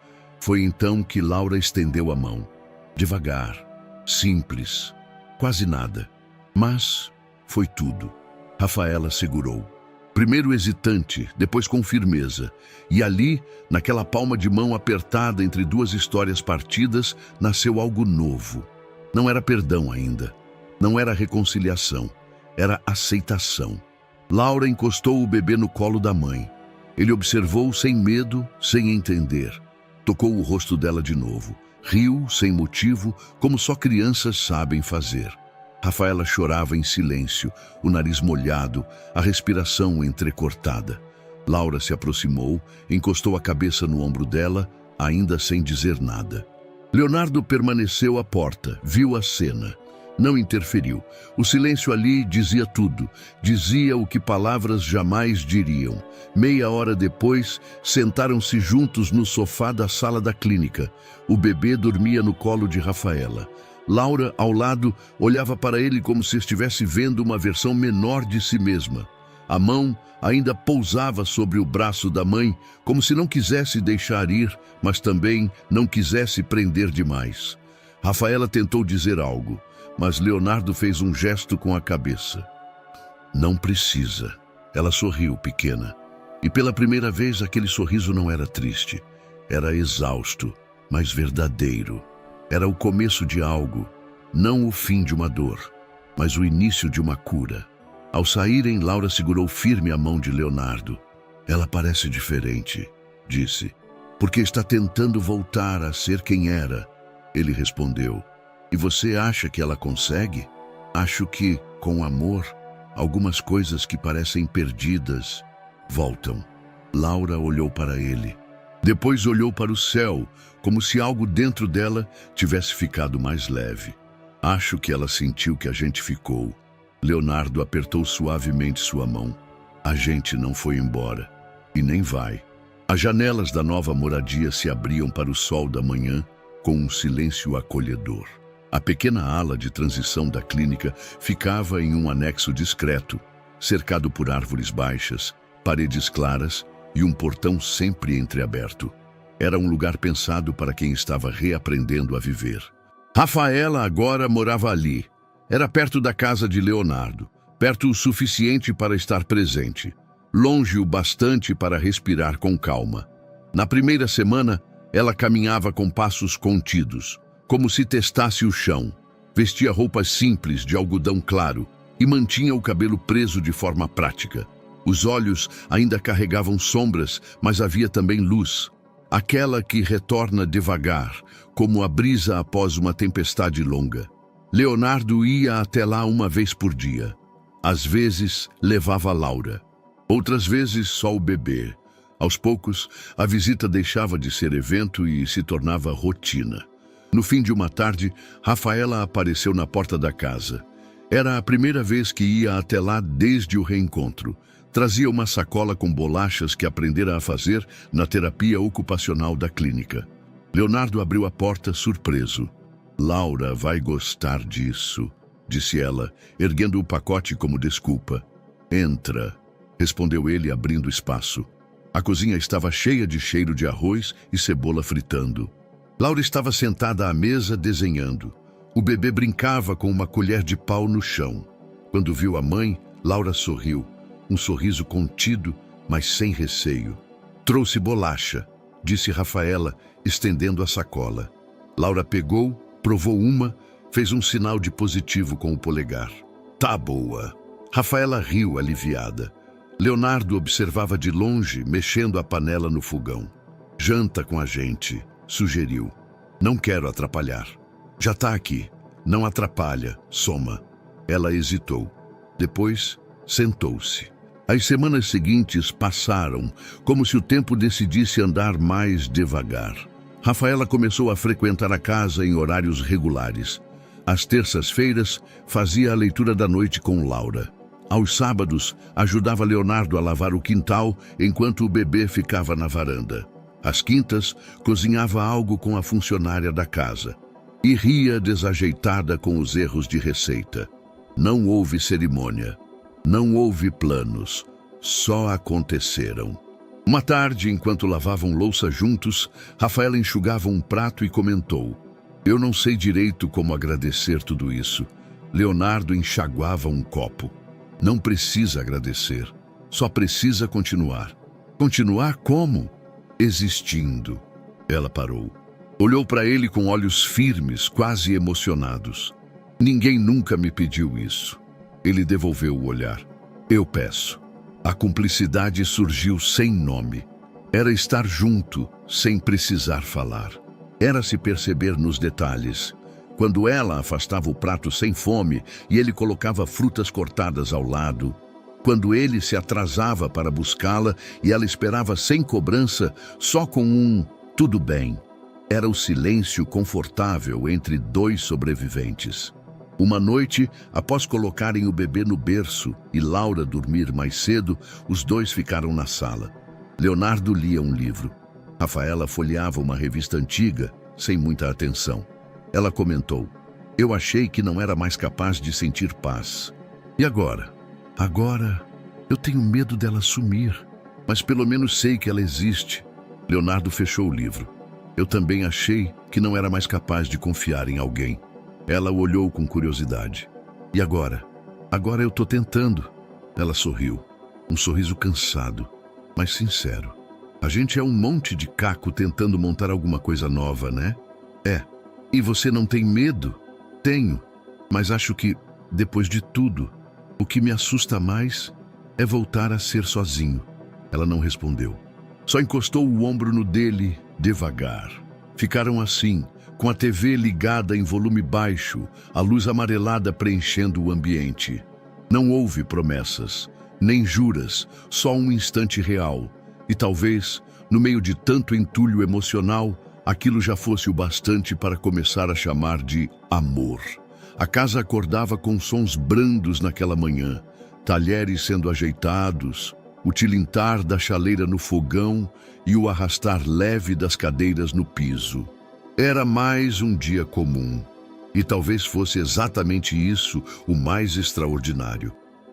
Foi então que Laura estendeu a mão. Devagar, simples, quase nada. Mas foi tudo. Rafaela segurou. Primeiro hesitante, depois com firmeza. E ali, naquela palma de mão apertada entre duas histórias partidas, nasceu algo novo. Não era perdão ainda. Não era reconciliação. Era aceitação. Laura encostou o bebê no colo da mãe. Ele observou sem medo, sem entender. Tocou o rosto dela de novo. Riu, sem motivo, como só crianças sabem fazer. Rafaela chorava em silêncio, o nariz molhado, a respiração entrecortada. Laura se aproximou, encostou a cabeça no ombro dela, ainda sem dizer nada. Leonardo permaneceu à porta, viu a cena. Não interferiu. O silêncio ali dizia tudo. Dizia o que palavras jamais diriam. Meia hora depois, sentaram-se juntos no sofá da sala da clínica. O bebê dormia no colo de Rafaela. Laura, ao lado, olhava para ele como se estivesse vendo uma versão menor de si mesma. A mão ainda pousava sobre o braço da mãe, como se não quisesse deixar ir, mas também não quisesse prender demais. Rafaela tentou dizer algo, mas Leonardo fez um gesto com a cabeça. Não precisa. Ela sorriu, pequena. E pela primeira vez aquele sorriso não era triste. Era exausto, mas verdadeiro. Era o começo de algo, não o fim de uma dor, mas o início de uma cura. Ao saírem, Laura segurou firme a mão de Leonardo. Ela parece diferente, disse. Porque está tentando voltar a ser quem era. Ele respondeu. E você acha que ela consegue? Acho que, com amor, algumas coisas que parecem perdidas voltam. Laura olhou para ele. Depois olhou para o céu, como se algo dentro dela tivesse ficado mais leve. Acho que ela sentiu que a gente ficou. Leonardo apertou suavemente sua mão. A gente não foi embora. E nem vai. As janelas da nova moradia se abriam para o sol da manhã com um silêncio acolhedor. A pequena ala de transição da clínica ficava em um anexo discreto, cercado por árvores baixas, paredes claras e um portão sempre entreaberto. Era um lugar pensado para quem estava reaprendendo a viver. Rafaela agora morava ali. Era perto da casa de Leonardo, perto o suficiente para estar presente, longe o bastante para respirar com calma. Na primeira semana, ela caminhava com passos contidos, como se testasse o chão. Vestia roupas simples de algodão claro e mantinha o cabelo preso de forma prática. Os olhos ainda carregavam sombras, mas havia também luz. Aquela que retorna devagar, como a brisa após uma tempestade longa. Leonardo ia até lá uma vez por dia. Às vezes, levava Laura. Outras vezes, só o bebê. Aos poucos, a visita deixava de ser evento e se tornava rotina. No fim de uma tarde, Rafaela apareceu na porta da casa. Era a primeira vez que ia até lá desde o reencontro. Trazia uma sacola com bolachas que aprendera a fazer na terapia ocupacional da clínica. Leonardo abriu a porta surpreso. Laura vai gostar disso, disse ela, erguendo o pacote como desculpa. Entra, respondeu ele, abrindo espaço. A cozinha estava cheia de cheiro de arroz e cebola fritando. Laura estava sentada à mesa desenhando. O bebê brincava com uma colher de pau no chão. Quando viu a mãe, Laura sorriu. Um sorriso contido, mas sem receio. Trouxe bolacha, disse Rafaela, estendendo a sacola. Laura pegou, provou uma, fez um sinal de positivo com o polegar. Tá boa. Rafaela riu aliviada. Leonardo observava de longe, mexendo a panela no fogão. Janta com a gente, sugeriu. Não quero atrapalhar. Já tá aqui. Não atrapalha, soma. Ela hesitou. Depois, sentou-se. As semanas seguintes passaram, como se o tempo decidisse andar mais devagar. Rafaela começou a frequentar a casa em horários regulares. Às terças-feiras, fazia a leitura da noite com Laura. Aos sábados, ajudava Leonardo a lavar o quintal enquanto o bebê ficava na varanda. Às quintas, cozinhava algo com a funcionária da casa. E ria desajeitada com os erros de receita. Não houve cerimônia. Não houve planos. Só aconteceram. Uma tarde, enquanto lavavam louça juntos, Rafaela enxugava um prato e comentou: "Eu não sei direito como agradecer tudo isso." Leonardo enxaguava um copo. "Não precisa agradecer. Só precisa continuar." "Continuar como?" "Existindo." Ela parou. Olhou para ele com olhos firmes, quase emocionados. "Ninguém nunca me pediu isso." Ele devolveu o olhar. "Eu peço." A cumplicidade surgiu sem nome. Era estar junto, sem precisar falar. Era se perceber nos detalhes. Quando ela afastava o prato sem fome e ele colocava frutas cortadas ao lado. Quando ele se atrasava para buscá-la e ela esperava sem cobrança, só com um "tudo bem." Era o silêncio confortável entre dois sobreviventes. Uma noite, após colocarem o bebê no berço e Laura dormir mais cedo, os dois ficaram na sala. Leonardo lia um livro. Rafaela folheava uma revista antiga, sem muita atenção. Ela comentou: "Eu achei que não era mais capaz de sentir paz. E agora? Agora, eu tenho medo dela sumir, mas pelo menos sei que ela existe." Leonardo fechou o livro. "Eu também achei que não era mais capaz de confiar em alguém." Ela o olhou com curiosidade. "E agora?" "Agora eu tô tentando." Ela sorriu. Um sorriso cansado, mas sincero. "A gente é um monte de caco tentando montar alguma coisa nova, né?" "É. E você não tem medo?" "Tenho. Mas acho que, depois de tudo, o que me assusta mais é voltar a ser sozinho." Ela não respondeu. Só encostou o ombro no dele, devagar. Ficaram assim, com a TV ligada em volume baixo, a luz amarelada preenchendo o ambiente. Não houve promessas, nem juras, só um instante real. E talvez, no meio de tanto entulho emocional, aquilo já fosse o bastante para começar a chamar de amor. A casa acordava com sons brandos naquela manhã, talheres sendo ajeitados, o tilintar da chaleira no fogão e o arrastar leve das cadeiras no piso. Era mais um dia comum, e talvez fosse exatamente isso o mais extraordinário.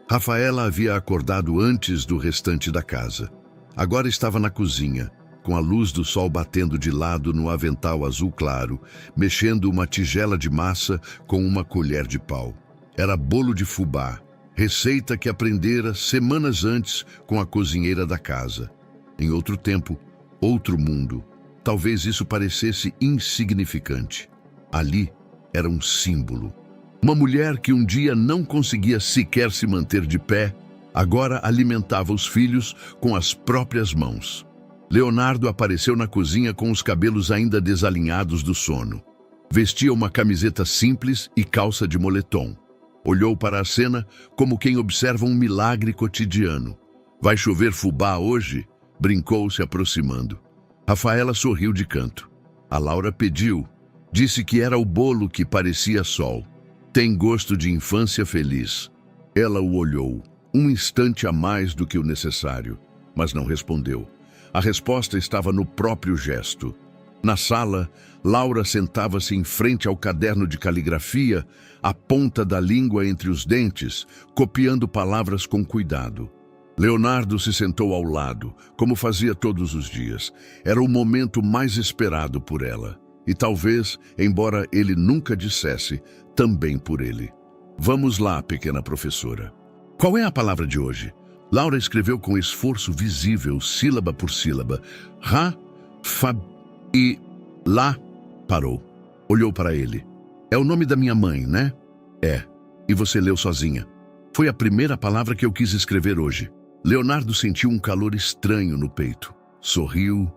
Rafaela havia acordado antes do restante da casa. Agora estava na cozinha, com a luz do sol batendo de lado no avental azul claro, mexendo uma tigela de massa com uma colher de pau. Era bolo de fubá, receita que aprendera semanas antes com a cozinheira da casa. Em outro tempo, outro mundo. Talvez isso parecesse insignificante. Ali era um símbolo. Uma mulher que um dia não conseguia sequer se manter de pé, agora alimentava os filhos com as próprias mãos. Leonardo apareceu na cozinha com os cabelos ainda desalinhados do sono. Vestia uma camiseta simples e calça de moletom. Olhou para a cena como quem observa um milagre cotidiano. "Vai chover fubá hoje?" brincou, se aproximando. Rafaela sorriu de canto. A Laura pediu. Disse que era o bolo que parecia sol. "Tem gosto de infância feliz." Ela o olhou, um instante a mais do que o necessário, mas não respondeu. A resposta estava no próprio gesto. Na sala, Laura sentava-se em frente ao caderno de caligrafia, a ponta da língua entre os dentes, copiando palavras com cuidado. Leonardo se sentou ao lado, como fazia todos os dias. Era o momento mais esperado por ela. E talvez, embora ele nunca dissesse, também por ele. "Vamos lá, pequena professora." "Qual é a palavra de hoje?" Laura escreveu com esforço visível, sílaba por sílaba. "Ra, fa e lá." Parou. Olhou para ele. "É o nome da minha mãe, né?" "É. E você leu sozinha." "Foi a primeira palavra que eu quis escrever hoje." Leonardo sentiu um calor estranho no peito. Sorriu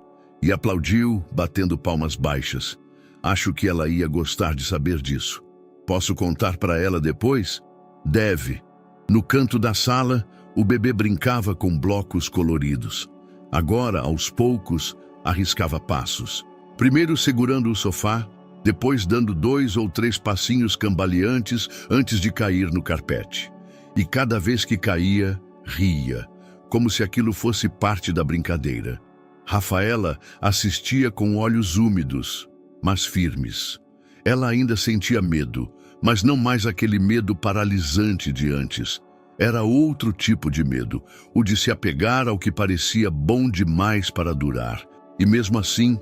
e aplaudiu, batendo palmas baixas. "Acho que ela ia gostar de saber disso." "Posso contar para ela depois?" "Deve." No canto da sala, o bebê brincava com blocos coloridos. Agora, aos poucos, arriscava passos. Primeiro segurando o sofá, depois dando 2 ou 3 passinhos cambaleantes antes de cair no carpete. E cada vez que caía, ria, como se aquilo fosse parte da brincadeira. Rafaela assistia com olhos úmidos, mas firmes. Ela ainda sentia medo, mas não mais aquele medo paralisante de antes. Era outro tipo de medo, o de se apegar ao que parecia bom demais para durar. E mesmo assim,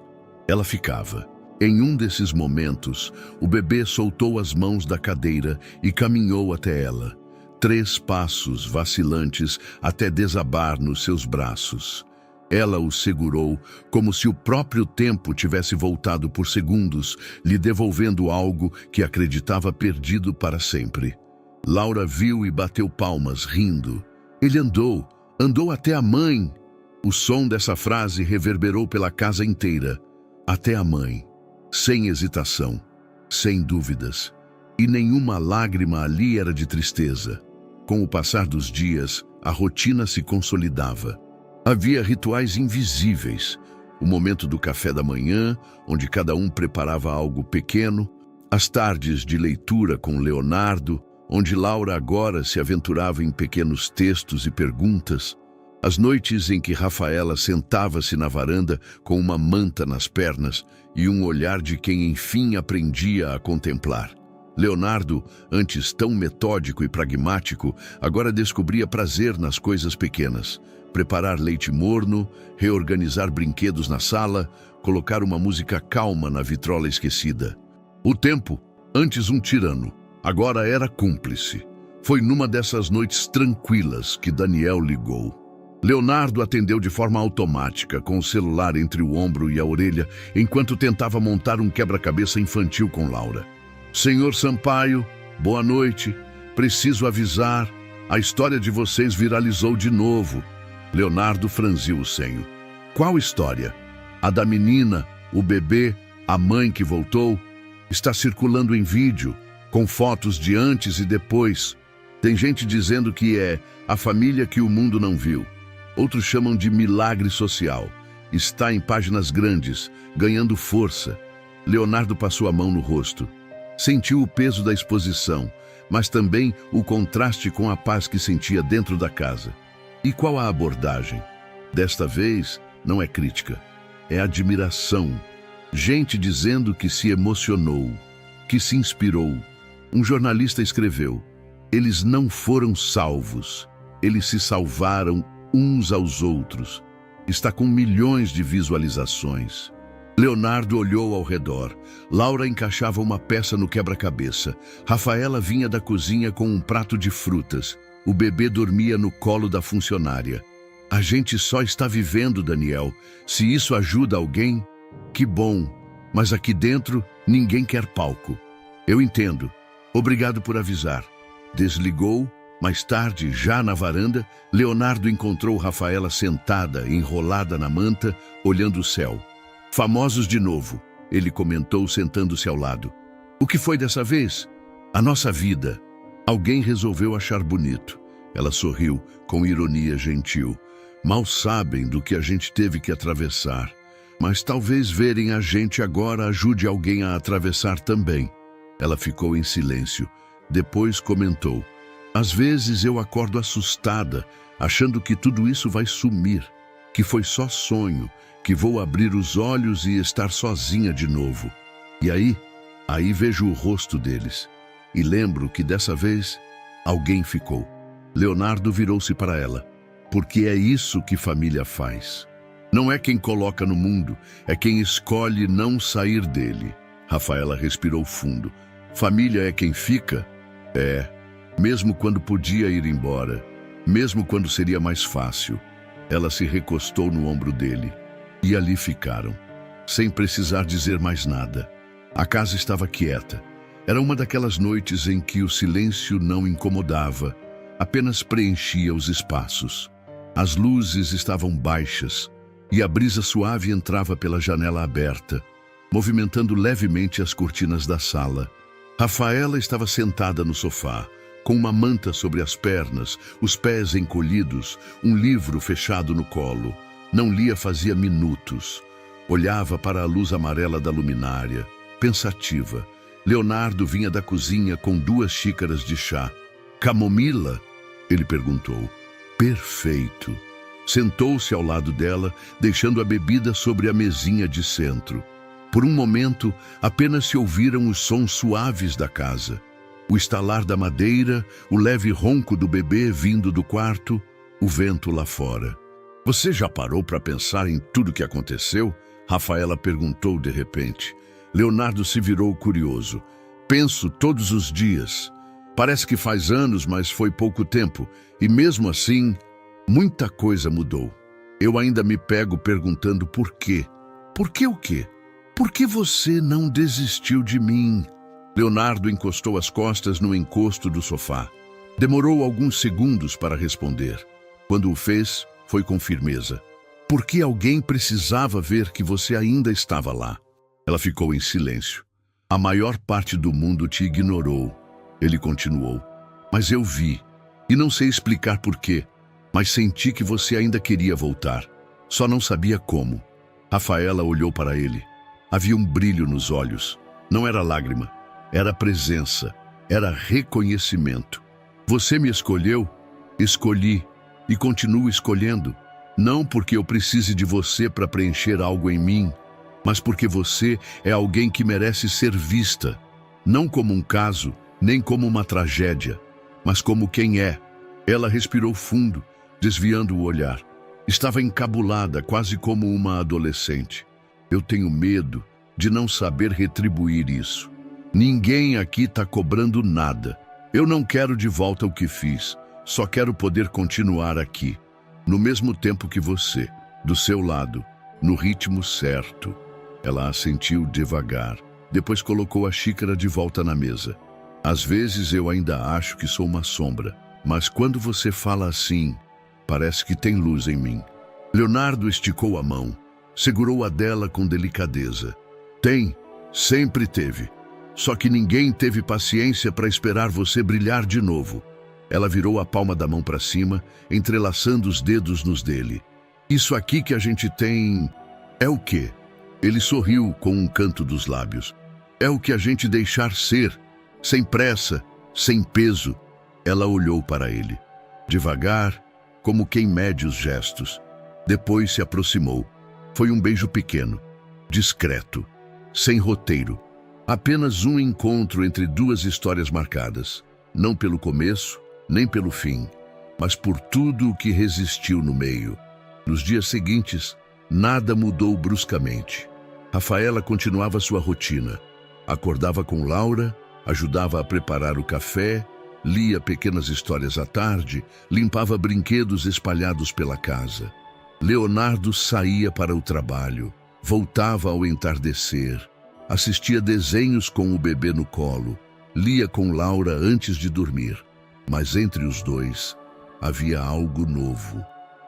ela ficava. Em um desses momentos, o bebê soltou as mãos da cadeira e caminhou até ela. 3 passos vacilantes até desabar nos seus braços. Ela o segurou como se o próprio tempo tivesse voltado por segundos, lhe devolvendo algo que acreditava perdido para sempre. Laura viu e bateu palmas, rindo. Ele andou até a mãe. O som dessa frase reverberou pela casa inteira. Até a mãe. Sem hesitação, sem dúvidas. E nenhuma lágrima ali era de tristeza. Com o passar dos dias, a rotina se consolidava. Havia rituais invisíveis. O momento do café da manhã, onde cada um preparava algo pequeno. As tardes de leitura com Leonardo, onde Laura agora se aventurava em pequenos textos e perguntas. As noites em que Rafaela sentava-se na varanda com uma manta nas pernas e um olhar de quem enfim aprendia a contemplar. Leonardo, antes tão metódico e pragmático, agora descobria prazer nas coisas pequenas. Preparar leite morno, reorganizar brinquedos na sala, colocar uma música calma na vitrola esquecida. O tempo, antes um tirano, agora era cúmplice. Foi numa dessas noites tranquilas que Daniel ligou. Leonardo atendeu de forma automática, com o celular entre o ombro e a orelha, enquanto tentava montar um quebra-cabeça infantil com Laura. Senhor Sampaio, boa noite. Preciso avisar, a história de vocês viralizou de novo. Leonardo franziu o senho. Qual história? A da menina, o bebê, a mãe que voltou? Está circulando em vídeo, com fotos de antes e depois. Tem gente dizendo que é a família que o mundo não viu. Outros chamam de milagre social. Está em páginas grandes, ganhando força. Leonardo passou a mão no rosto. Sentiu o peso da exposição, mas também o contraste com a paz que sentia dentro da casa. E qual a abordagem? Desta vez, não é crítica, é admiração. Gente dizendo que se emocionou, que se inspirou. Um jornalista escreveu: eles não foram salvos, eles se salvaram uns aos outros. Está com milhões de visualizações. Leonardo olhou ao redor. Laura encaixava uma peça no quebra-cabeça. Rafaela vinha da cozinha com um prato de frutas. O bebê dormia no colo da funcionária. A gente só está vivendo, Daniel. Se isso ajuda alguém, que bom. Mas aqui dentro, ninguém quer palco. Eu entendo. Obrigado por avisar. Desligou. Mais tarde, já na varanda, Leonardo encontrou Rafaela sentada, enrolada na manta, olhando o céu. Famosos de novo, ele comentou sentando-se ao lado. O que foi dessa vez? A nossa vida. Alguém resolveu achar bonito. Ela sorriu, com ironia gentil. Mal sabem do que a gente teve que atravessar. Mas talvez verem a gente agora ajude alguém a atravessar também. Ela ficou em silêncio. Depois comentou. Às vezes eu acordo assustada, achando que tudo isso vai sumir, que foi só sonho, que vou abrir os olhos e estar sozinha de novo. E aí vejo o rosto deles. E lembro que dessa vez, alguém ficou. Leonardo virou-se para ela. Porque é isso que família faz. Não é quem coloca no mundo, é quem escolhe não sair dele. Rafaela respirou fundo. Família é quem fica? É. Mesmo quando podia ir embora. Mesmo quando seria mais fácil. Ela se recostou no ombro dele. E ali ficaram. Sem precisar dizer mais nada. A casa estava quieta. Era uma daquelas noites em que o silêncio não incomodava, apenas preenchia os espaços. As luzes estavam baixas e a brisa suave entrava pela janela aberta, movimentando levemente as cortinas da sala. Rafaela estava sentada no sofá, com uma manta sobre as pernas, os pés encolhidos, um livro fechado no colo. Não lia fazia minutos. Olhava para a luz amarela da luminária, pensativa. Leonardo vinha da cozinha com 2 xícaras de chá. Camomila? Ele perguntou. Perfeito. Sentou-se ao lado dela, deixando a bebida sobre a mesinha de centro. Por um momento, apenas se ouviram os sons suaves da casa. O estalar da madeira, o leve ronco do bebê vindo do quarto, o vento lá fora. Você já parou para pensar em tudo que aconteceu? Rafaela perguntou de repente. Leonardo se virou curioso. Penso todos os dias. Parece que faz anos, mas foi pouco tempo. E mesmo assim, muita coisa mudou. Eu ainda me pego perguntando por quê. Por que o quê? Por que você não desistiu de mim? Leonardo encostou as costas no encosto do sofá. Demorou alguns segundos para responder. Quando o fez, foi com firmeza. Porque alguém precisava ver que você ainda estava lá. Ela ficou em silêncio. A maior parte do mundo te ignorou. Ele continuou. Mas eu vi. E não sei explicar por quê. Mas senti que você ainda queria voltar. Só não sabia como. Rafaela olhou para ele. Havia um brilho nos olhos. Não era lágrima. Era presença. Era reconhecimento. Você me escolheu? Escolhi. E continuo escolhendo. Não porque eu precise de você para preencher algo em mim, mas porque você é alguém que merece ser vista. Não como um caso, nem como uma tragédia, mas como quem é. Ela respirou fundo, desviando o olhar. Estava encabulada, quase como uma adolescente. Eu tenho medo de não saber retribuir isso. Ninguém aqui está cobrando nada. Eu não quero de volta o que fiz. Só quero poder continuar aqui, no mesmo tempo que você, do seu lado, no ritmo certo. Ela assentiu devagar. Depois colocou a xícara de volta na mesa. Às vezes eu ainda acho que sou uma sombra, mas quando você fala assim, parece que tem luz em mim. Leonardo esticou a mão, segurou a dela com delicadeza. Tem, sempre teve. Só que ninguém teve paciência para esperar você brilhar de novo. Ela virou a palma da mão para cima, entrelaçando os dedos nos dele. Isso aqui que a gente tem é o quê? Ele sorriu com um canto dos lábios. É o que a gente deixar ser, sem pressa, sem peso. Ela olhou para ele, devagar, como quem mede os gestos. Depois se aproximou. Foi um beijo pequeno, discreto, sem roteiro. Apenas um encontro entre 2 histórias marcadas, não pelo começo, nem pelo fim, mas por tudo o que resistiu no meio. Nos dias seguintes, nada mudou bruscamente. Rafaela continuava sua rotina. Acordava com Laura, ajudava a preparar o café, lia pequenas histórias à tarde, limpava brinquedos espalhados pela casa. Leonardo saía para o trabalho, voltava ao entardecer, assistia desenhos com o bebê no colo, lia com Laura antes de dormir. Mas entre os dois havia algo novo.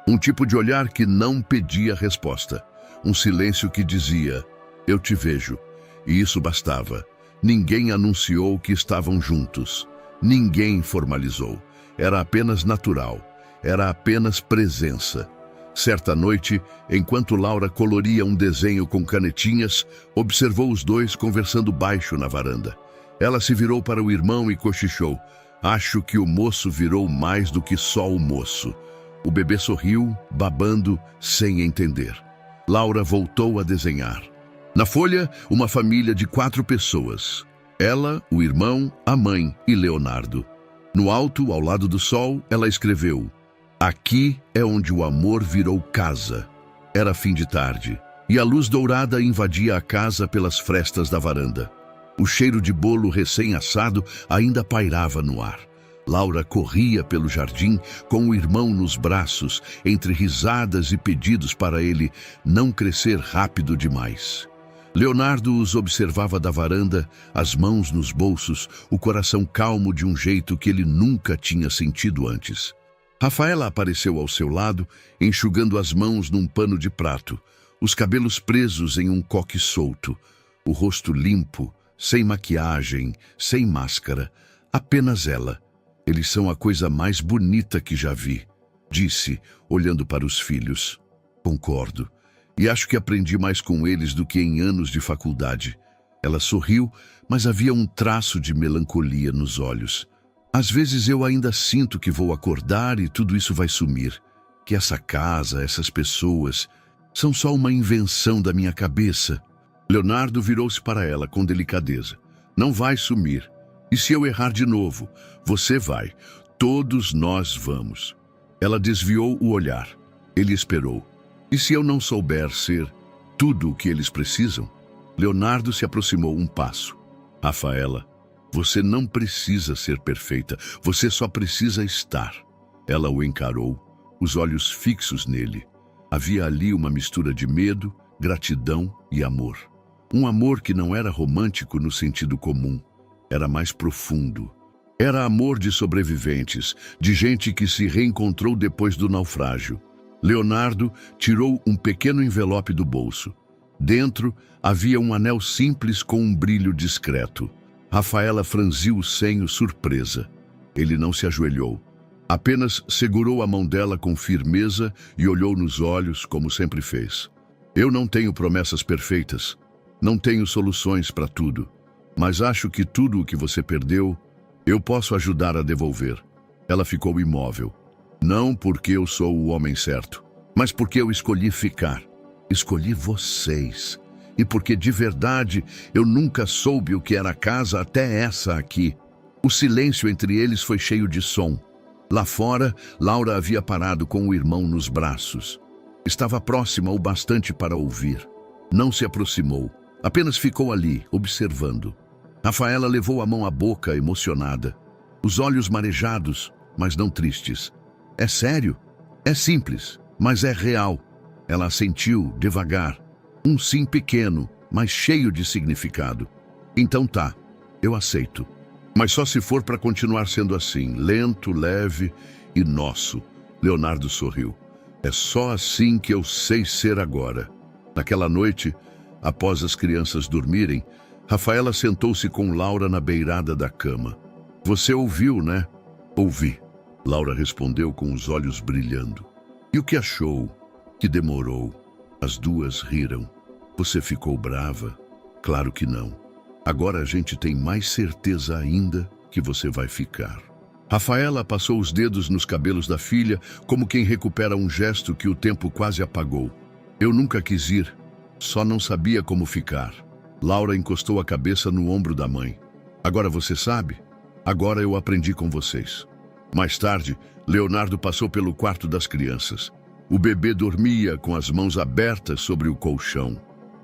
Um tipo de olhar que não pedia resposta. Um silêncio que dizia, eu te vejo. E isso bastava. Ninguém anunciou que estavam juntos. Ninguém formalizou. Era apenas natural. Era apenas presença. Certa noite, enquanto Laura coloria um desenho com canetinhas, observou os dois conversando baixo na varanda. Ela se virou para o irmão e cochichou. Acho que o moço virou mais do que só o moço. O bebê sorriu, babando, sem entender. Laura voltou a desenhar. Na folha, uma família de 4 pessoas. Ela, o irmão, a mãe e Leonardo. No alto, ao lado do sol, ela escreveu: aqui é onde o amor virou casa. Era fim de tarde, e a luz dourada invadia a casa pelas frestas da varanda. O cheiro de bolo recém-assado ainda pairava no ar. Laura corria pelo jardim com o irmão nos braços, entre risadas e pedidos para ele não crescer rápido demais. Leonardo os observava da varanda, as mãos nos bolsos, o coração calmo de um jeito que ele nunca tinha sentido antes. Rafaela apareceu ao seu lado, enxugando as mãos num pano de prato, os cabelos presos em um coque solto, o rosto limpo, sem maquiagem, sem máscara, apenas ela. Eles são a coisa mais bonita que já vi, disse, olhando para os filhos. Concordo. E acho que aprendi mais com eles do que em anos de faculdade. Ela sorriu, mas havia um traço de melancolia nos olhos. Às vezes eu ainda sinto que vou acordar e tudo isso vai sumir. Que essa casa, essas pessoas, são só uma invenção da minha cabeça. Leonardo virou-se para ela com delicadeza. Não vai sumir. E se eu errar de novo? Você vai. Todos nós vamos. Ela desviou o olhar. Ele esperou. E se eu não souber ser tudo o que eles precisam? Leonardo se aproximou um passo. Rafaela, você não precisa ser perfeita. Você só precisa estar. Ela o encarou, os olhos fixos nele. Havia ali uma mistura de medo, gratidão e amor. Um amor que não era romântico no sentido comum. Era mais profundo. Era amor de sobreviventes, de gente que se reencontrou depois do naufrágio. Leonardo tirou um pequeno envelope do bolso. Dentro havia um anel simples com um brilho discreto. Rafaela franziu o senho surpresa. Ele não se ajoelhou. Apenas segurou a mão dela com firmeza e olhou nos olhos como sempre fez. Eu não tenho promessas perfeitas. Não tenho soluções para tudo. Mas acho que tudo o que você perdeu, eu posso ajudar a devolver. Ela ficou imóvel. Não porque eu sou o homem certo, mas porque eu escolhi ficar. Escolhi vocês. E porque de verdade eu nunca soube o que era casa até essa aqui. O silêncio entre eles foi cheio de som. Lá fora, Laura havia parado com o irmão nos braços. Estava próxima o bastante para ouvir. Não se aproximou, apenas ficou ali, observando. Rafaela levou a mão à boca, emocionada. Os olhos marejados, mas não tristes. É sério? É simples, mas é real. Ela assentiu, devagar. Um sim pequeno, mas cheio de significado. Então tá, eu aceito. Mas só se for para continuar sendo assim, lento, leve e nosso. Leonardo sorriu. É só assim que eu sei ser agora. Naquela noite, após as crianças dormirem, Rafaela sentou-se com Laura na beirada da cama. Você ouviu, né? Ouvi. Laura respondeu com os olhos brilhando. E o que achou? Que demorou. As duas riram. Você ficou brava? Claro que não. Agora a gente tem mais certeza ainda que você vai ficar. Rafaela passou os dedos nos cabelos da filha, como quem recupera um gesto que o tempo quase apagou. Eu nunca quis ir, só não sabia como ficar. Laura encostou a cabeça no ombro da mãe. Agora você sabe? Agora eu aprendi com vocês. Mais tarde, Leonardo passou pelo quarto das crianças. O bebê dormia com as mãos abertas sobre o colchão.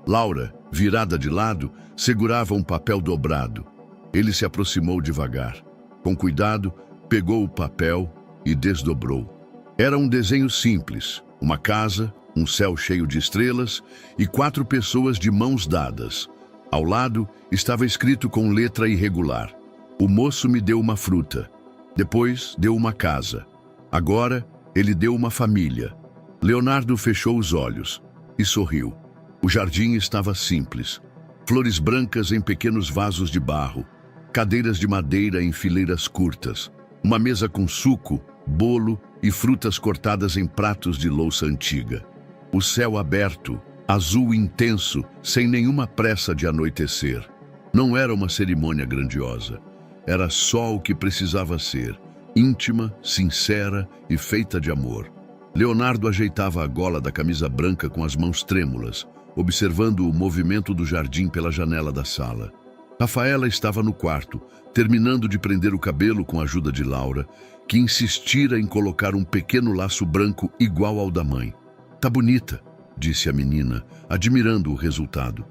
Laura, virada de lado, segurava um papel dobrado. Ele se aproximou devagar. Com cuidado, pegou o papel e desdobrou. Era um desenho simples, uma casa, um céu cheio de estrelas e 4 pessoas de mãos dadas. Ao lado estava escrito com letra irregular: o moço me deu uma fruta. Depois deu uma casa. Agora ele deu uma família. Leonardo fechou os olhos e sorriu. O jardim estava simples. Flores brancas em pequenos vasos de barro, cadeiras de madeira em fileiras curtas, uma mesa com suco, bolo e frutas cortadas em pratos de louça antiga. O céu aberto, azul intenso, sem nenhuma pressa de anoitecer. Não era uma cerimônia grandiosa. Era só o que precisava ser, íntima, sincera e feita de amor. Leonardo ajeitava a gola da camisa branca com as mãos trêmulas, observando o movimento do jardim pela janela da sala. Rafaela estava no quarto, terminando de prender o cabelo com a ajuda de Laura, que insistira em colocar um pequeno laço branco igual ao da mãe. Tá bonita, disse a menina, admirando o resultado.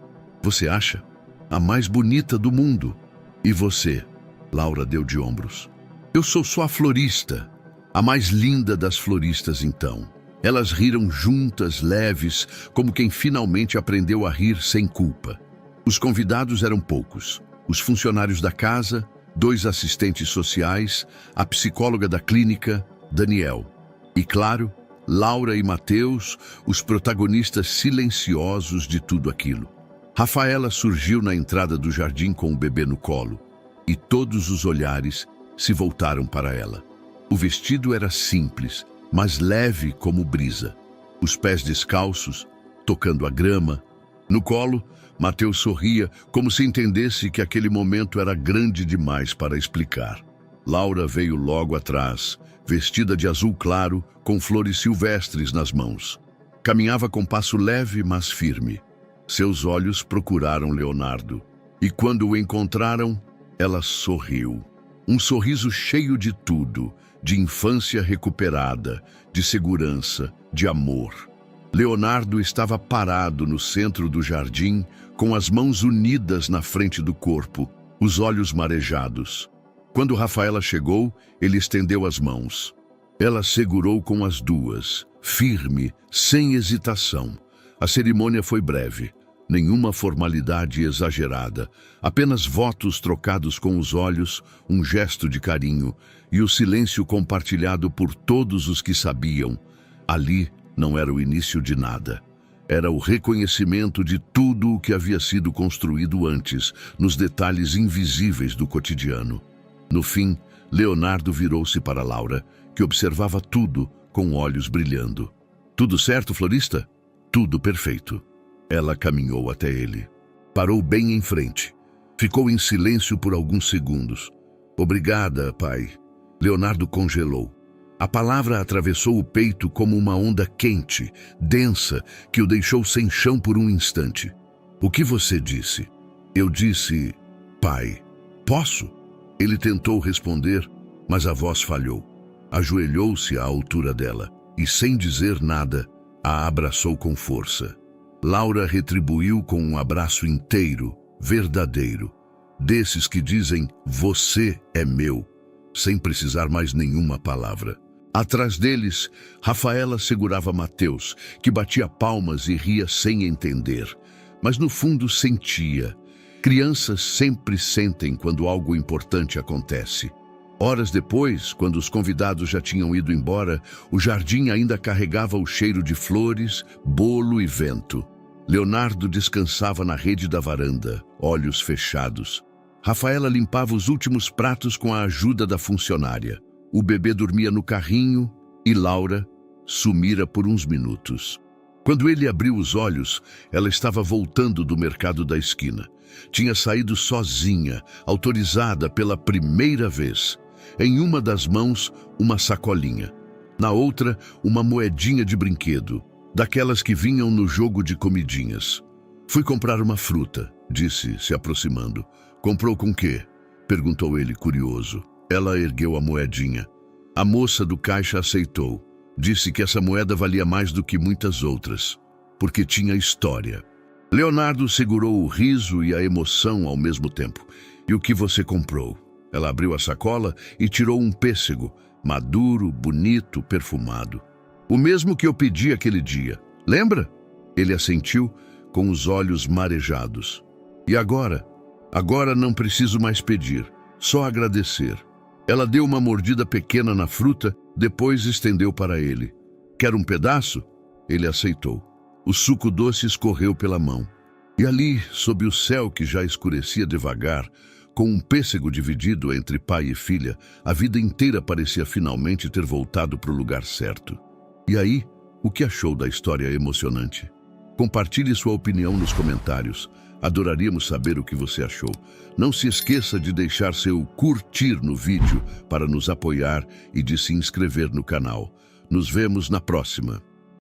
Você acha? A mais bonita do mundo. E você? Laura deu de ombros. Eu sou só a florista. A mais linda das floristas, então. Elas riram juntas, leves, como quem finalmente aprendeu a rir sem culpa. Os convidados eram poucos. Os funcionários da casa, 2 assistentes sociais, a psicóloga da clínica, Daniel. E, claro, Laura e Mateus, os protagonistas silenciosos de tudo aquilo. Rafaela surgiu na entrada do jardim com o bebê no colo, e todos os olhares se voltaram para ela. O vestido era simples, mas leve como brisa. Os pés descalços, tocando a grama. No colo, Mateus sorria, como se entendesse que aquele momento era grande demais para explicar. Laura veio logo atrás, vestida de azul claro, com flores silvestres nas mãos. Caminhava com passo leve, mas firme. Seus olhos procuraram Leonardo, e quando o encontraram, ela sorriu. Um sorriso cheio de tudo, de infância recuperada, de segurança, de amor. Leonardo estava parado no centro do jardim, com as mãos unidas na frente do corpo, os olhos marejados. Quando Rafaela chegou, ele estendeu as mãos. Ela segurou com as duas, firme, sem hesitação. A cerimônia foi breve, nenhuma formalidade exagerada, apenas votos trocados com os olhos, um gesto de carinho e o silêncio compartilhado por todos os que sabiam. Ali não era o início de nada. Era o reconhecimento de tudo o que havia sido construído antes, nos detalhes invisíveis do cotidiano. No fim, Leonardo virou-se para Laura, que observava tudo com olhos brilhando. "Tudo certo, florista?" "Tudo perfeito." Ela caminhou até ele. Parou bem em frente. Ficou em silêncio por alguns segundos. "Obrigada, pai." Leonardo congelou. A palavra atravessou o peito como uma onda quente, densa, que o deixou sem chão por um instante. "O que você disse?" "Eu disse, pai." "Posso?" Ele tentou responder, mas a voz falhou. Ajoelhou-se à altura dela e, sem dizer nada, a abraçou com força. Laura retribuiu com um abraço inteiro, verdadeiro, desses que dizem, "Você é meu", sem precisar mais nenhuma palavra. Atrás deles, Rafaela segurava Mateus, que batia palmas e ria sem entender, mas no fundo sentia. Crianças sempre sentem quando algo importante acontece. Horas depois, quando os convidados já tinham ido embora, o jardim ainda carregava o cheiro de flores, bolo e vento. Leonardo descansava na rede da varanda, olhos fechados. Rafaela limpava os últimos pratos com a ajuda da funcionária. O bebê dormia no carrinho e Laura sumira por uns minutos. Quando ele abriu os olhos, ela estava voltando do mercado da esquina. Tinha saído sozinha, autorizada pela primeira vez. Em uma das mãos, uma sacolinha. Na outra, uma moedinha de brinquedo, daquelas que vinham no jogo de comidinhas. "Fui comprar uma fruta", disse, se aproximando. "Comprou com quê?" perguntou ele, curioso. Ela ergueu a moedinha. A moça do caixa aceitou. Disse que essa moeda valia mais do que muitas outras, porque tinha história. Leonardo segurou o riso e a emoção ao mesmo tempo. "E o que você comprou?" Ela abriu a sacola e tirou um pêssego, maduro, bonito, perfumado. "O mesmo que eu pedi aquele dia. Lembra?" Ele assentiu, com os olhos marejados. "E agora? Agora não preciso mais pedir, só agradecer." Ela deu uma mordida pequena na fruta, depois estendeu para ele. "Quer um pedaço?" Ele aceitou. O suco doce escorreu pela mão. E ali, sob o céu que já escurecia devagar, com um pêssego dividido entre pai e filha, a vida inteira parecia finalmente ter voltado para o lugar certo. E aí, o que achou da história emocionante? Compartilhe sua opinião nos comentários. Adoraríamos saber o que você achou. Não se esqueça de deixar seu curtir no vídeo para nos apoiar e de se inscrever no canal. Nos vemos na próxima.